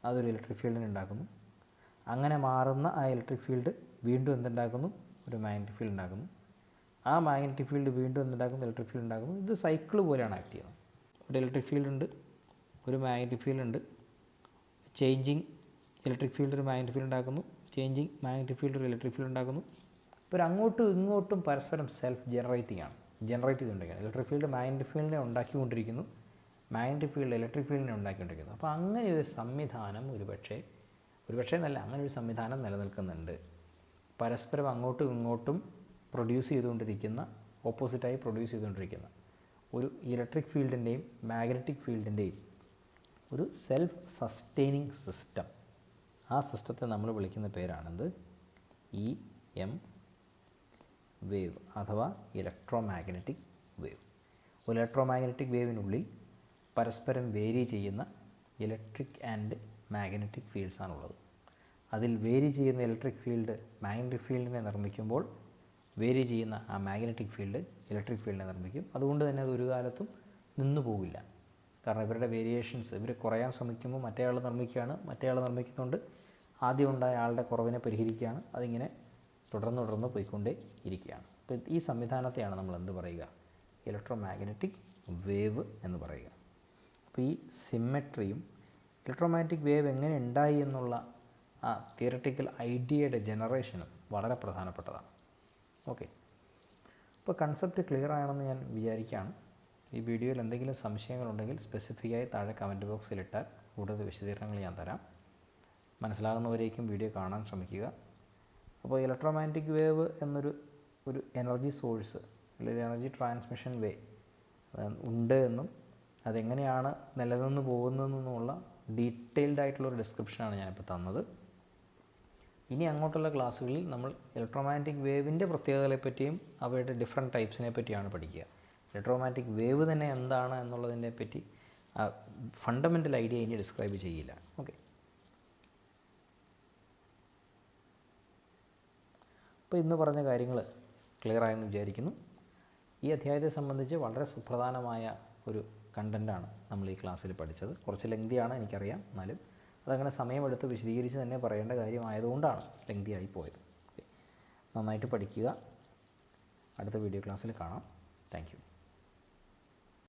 S1: അതൊരു ഇലക്ട്രിക് ഫീൽഡിനെ ഉണ്ടാക്കുന്നു. അങ്ങനെ മാറുന്ന ആ ഇലക്ട്രിക് ഫീൽഡ് വീണ്ടും എന്തുണ്ടാക്കുന്നു? ഒരു മാഗ്നറ്റിക് ഫീൽഡ് ഉണ്ടാക്കുന്നു. ആ മാഗ്നറ്റിക് ഫീൽഡ് വീണ്ടും എന്തുണ്ടാക്കുന്നു? ഇലക്ട്രിക് ഫീൽഡ് ഉണ്ടാക്കുന്നു. ഇത് സൈക്കിൾ പോലെയാണ് ആക്ട് ചെയ്യുന്നത്. ഒരു ഇലക്ട്രിക് ഫീൽഡ് ഉണ്ട്, ഒരു മാഗ്നറ്റിക് ഫീൽഡ് ഉണ്ട്. ചേഞ്ചിങ് ഇലക്ട്രിക് ഫീൽഡ് ഒരു മാഗ്നറ്റിക് ഫീൽഡ് ഉണ്ടാക്കുന്നു, ചേഞ്ചിങ് മാഗ്നറ്റിക് ഫീൽഡ് ഒരു ഇലക്ട്രിക് ഫീൽഡ് ഉണ്ടാക്കുന്നു. ഇപ്പോൾ അങ്ങോട്ടും ഇങ്ങോട്ടും പരസ്പരം സെൽഫ് ജനറേറ്റ് ചെയ്തുകൊണ്ടിരിക്കുകയാണ്. ഇലക്ട്രിക് ഫീൽഡ് മാഗ്നറ്റിക് ഫീൽഡിനെ ഉണ്ടാക്കിക്കൊണ്ടിരിക്കുന്നു, മാഗ്നറ്റിക് ഫീൽഡ് ഇലക്ട്രിക് ഫീൽഡിനെ ഉണ്ടാക്കിക്കൊണ്ടിരിക്കുന്നു. അപ്പോൾ അങ്ങനെ ഒരു സംവിധാനം ഒരുപക്ഷെ എന്നല്ല, അങ്ങനെ ഒരു സംവിധാനം നിലനിൽക്കുന്നുണ്ട്. പരസ്പരം അങ്ങോട്ടും ഇങ്ങോട്ടും പ്രൊഡ്യൂസ് ചെയ്തുകൊണ്ടിരിക്കുന്ന, ഓപ്പോസിറ്റായി പ്രൊഡ്യൂസ് ചെയ്തുകൊണ്ടിരിക്കുന്ന ഒരു ഇലക്ട്രിക് ഫീൽഡിൻ്റെയും മാഗ്നറ്റിക് ഫീൽഡിൻ്റെയും ഒരു സെൽഫ് സസ്റ്റെയിനിങ് സിസ്റ്റം. ആ സിസ്റ്റത്തെ നമ്മൾ വിളിക്കുന്ന പേരാണെന്ത്? EM വേവ് അഥവാ ഇലക്ട്രോ മാഗ്നറ്റിക് വേവ്. ഒരു ഇലക്ട്രോ മാഗ്നറ്റിക് വേവിനുള്ളിൽ പരസ്പരം വേരി ചെയ്യുന്ന ഇലക്ട്രിക് ആൻഡ് മാഗ്നറ്റിക് ഫീൽഡ്സാണുള്ളത്. അതിൽ വേരി ചെയ്യുന്ന ഇലക്ട്രിക് ഫീൽഡ് മാഗ്നറ്റിക് ഫീൽഡിനെ നിർമ്മിക്കുമ്പോൾ വേരി ചെയ്യുന്ന ആ മാഗ്നറ്റിക് ഫീൽഡ് ഇലക്ട്രിക് ഫീൽഡിനെ നിർമ്മിക്കും. അതുകൊണ്ട് തന്നെ അത് ഒരു കാലത്തും നിന്നു പോകില്ല. കാരണം ഇവരുടെ വേരിയേഷൻസ്, ഇവർ കുറയാൻ ശ്രമിക്കുമ്പോൾ മറ്റേയാൾ നിർമ്മിക്കുന്നുണ്ട്. ആദ്യം ഉണ്ടായ ആളുടെ കുറവിനെ പരിഹരിക്കുകയാണ്. അതിങ്ങനെ തുടർന്ന് പോയിക്കൊണ്ടേ ഇരിക്കുകയാണ്. അപ്പോൾ ഈ സംവിധാനത്തെയാണ് നമ്മൾ എന്ത് പറയുക? ഇലക്ട്രോ മാഗ്നറ്റിക് വേവ് എന്ന് പറയുക. അപ്പോൾ ഈ സിമെട്രിയും ഇലക്ട്രോമാഗ്നറ്റിക് വേവ് എങ്ങനെ ഉണ്ടായി എന്നുള്ള ആ തിയററ്റിക്കൽ ഐഡിയയുടെ ജനറേഷനും വളരെ പ്രധാനപ്പെട്ടതാണ്. ഓക്കെ, അപ്പോൾ കൺസെപ്റ്റ് ക്ലിയർ ആണെന്ന് ഞാൻ വിചാരിക്കുകയാണ്. ഈ വീഡിയോയിൽ എന്തെങ്കിലും സംശയങ്ങളുണ്ടെങ്കിൽ സ്പെസിഫിക്കായി താഴെ കമൻറ്റ് ബോക്സിൽ ഇട്ടാൽ കൂടുതൽ വിശദീകരണങ്ങൾ ഞാൻ തരാം. മനസ്സിലാകുന്നവരേക്കും വീഡിയോ കാണാൻ ശ്രമിക്കുക. അപ്പോൾ ഇലക്ട്രോമാഗ്നറ്റിക് വേവ് എന്നൊരു എനർജി സോഴ്സ് അല്ലെങ്കിൽ എനർജി ട്രാൻസ്മിഷൻ വേ ഉണ്ട് എന്നും അതെങ്ങനെയാണ് നിലനിന്ന് പോകുന്നതെന്നുള്ള ഡീറ്റെയിൽഡ് ആയിട്ടുള്ളൊരു ഡിസ്ക്രിപ്ഷനാണ് ഞാനിപ്പോൾ തന്നത്. ഇനി അങ്ങോട്ടുള്ള ക്ലാസ്സുകളിൽ നമ്മൾ ഇലക്ട്രോമാഗ്നറ്റിക് വേവിൻ്റെ പ്രത്യേകതകളെപ്പറ്റിയും അവയുടെ ഡിഫറെൻറ്റ് ടൈപ്സിനെ പറ്റിയാണ് പഠിക്കുക. ഇലക്ട്രോമാഗ്നറ്റിക് വേവ് തന്നെ എന്താണ് എന്നുള്ളതിനെ പറ്റി ഫണ്ടമെൻ്റൽ ഐഡിയ ഇനി ഡിസ്ക്രൈബ് ചെയ്യില്ല. ഓക്കെ, അപ്പോൾ ഇന്ന് പറഞ്ഞ കാര്യങ്ങൾ ക്ലിയർ ആയെന്ന് വിചാരിക്കുന്നു. ഈ അധ്യായത്തെ സംബന്ധിച്ച് വളരെ സുപ്രധാനമായ ഒരു കണ്ടൻറ്റാണ് നമ്മൾ ഈ ക്ലാസ്സിൽ പഠിച്ചത്. കുറച്ച് ലെങ്തിയാണ് എനിക്കറിയാം, എന്നാലും അതങ്ങനെ സമയമെടുത്ത് വിശദീകരിച്ച് തന്നെ പറയേണ്ട കാര്യമായതുകൊണ്ടാണ് ലെങ്തിയായി പോയത്. നന്നായിട്ട് പഠിക്കുക. അടുത്ത വീഡിയോ ക്ലാസ്സിൽ കാണാം. Thank you.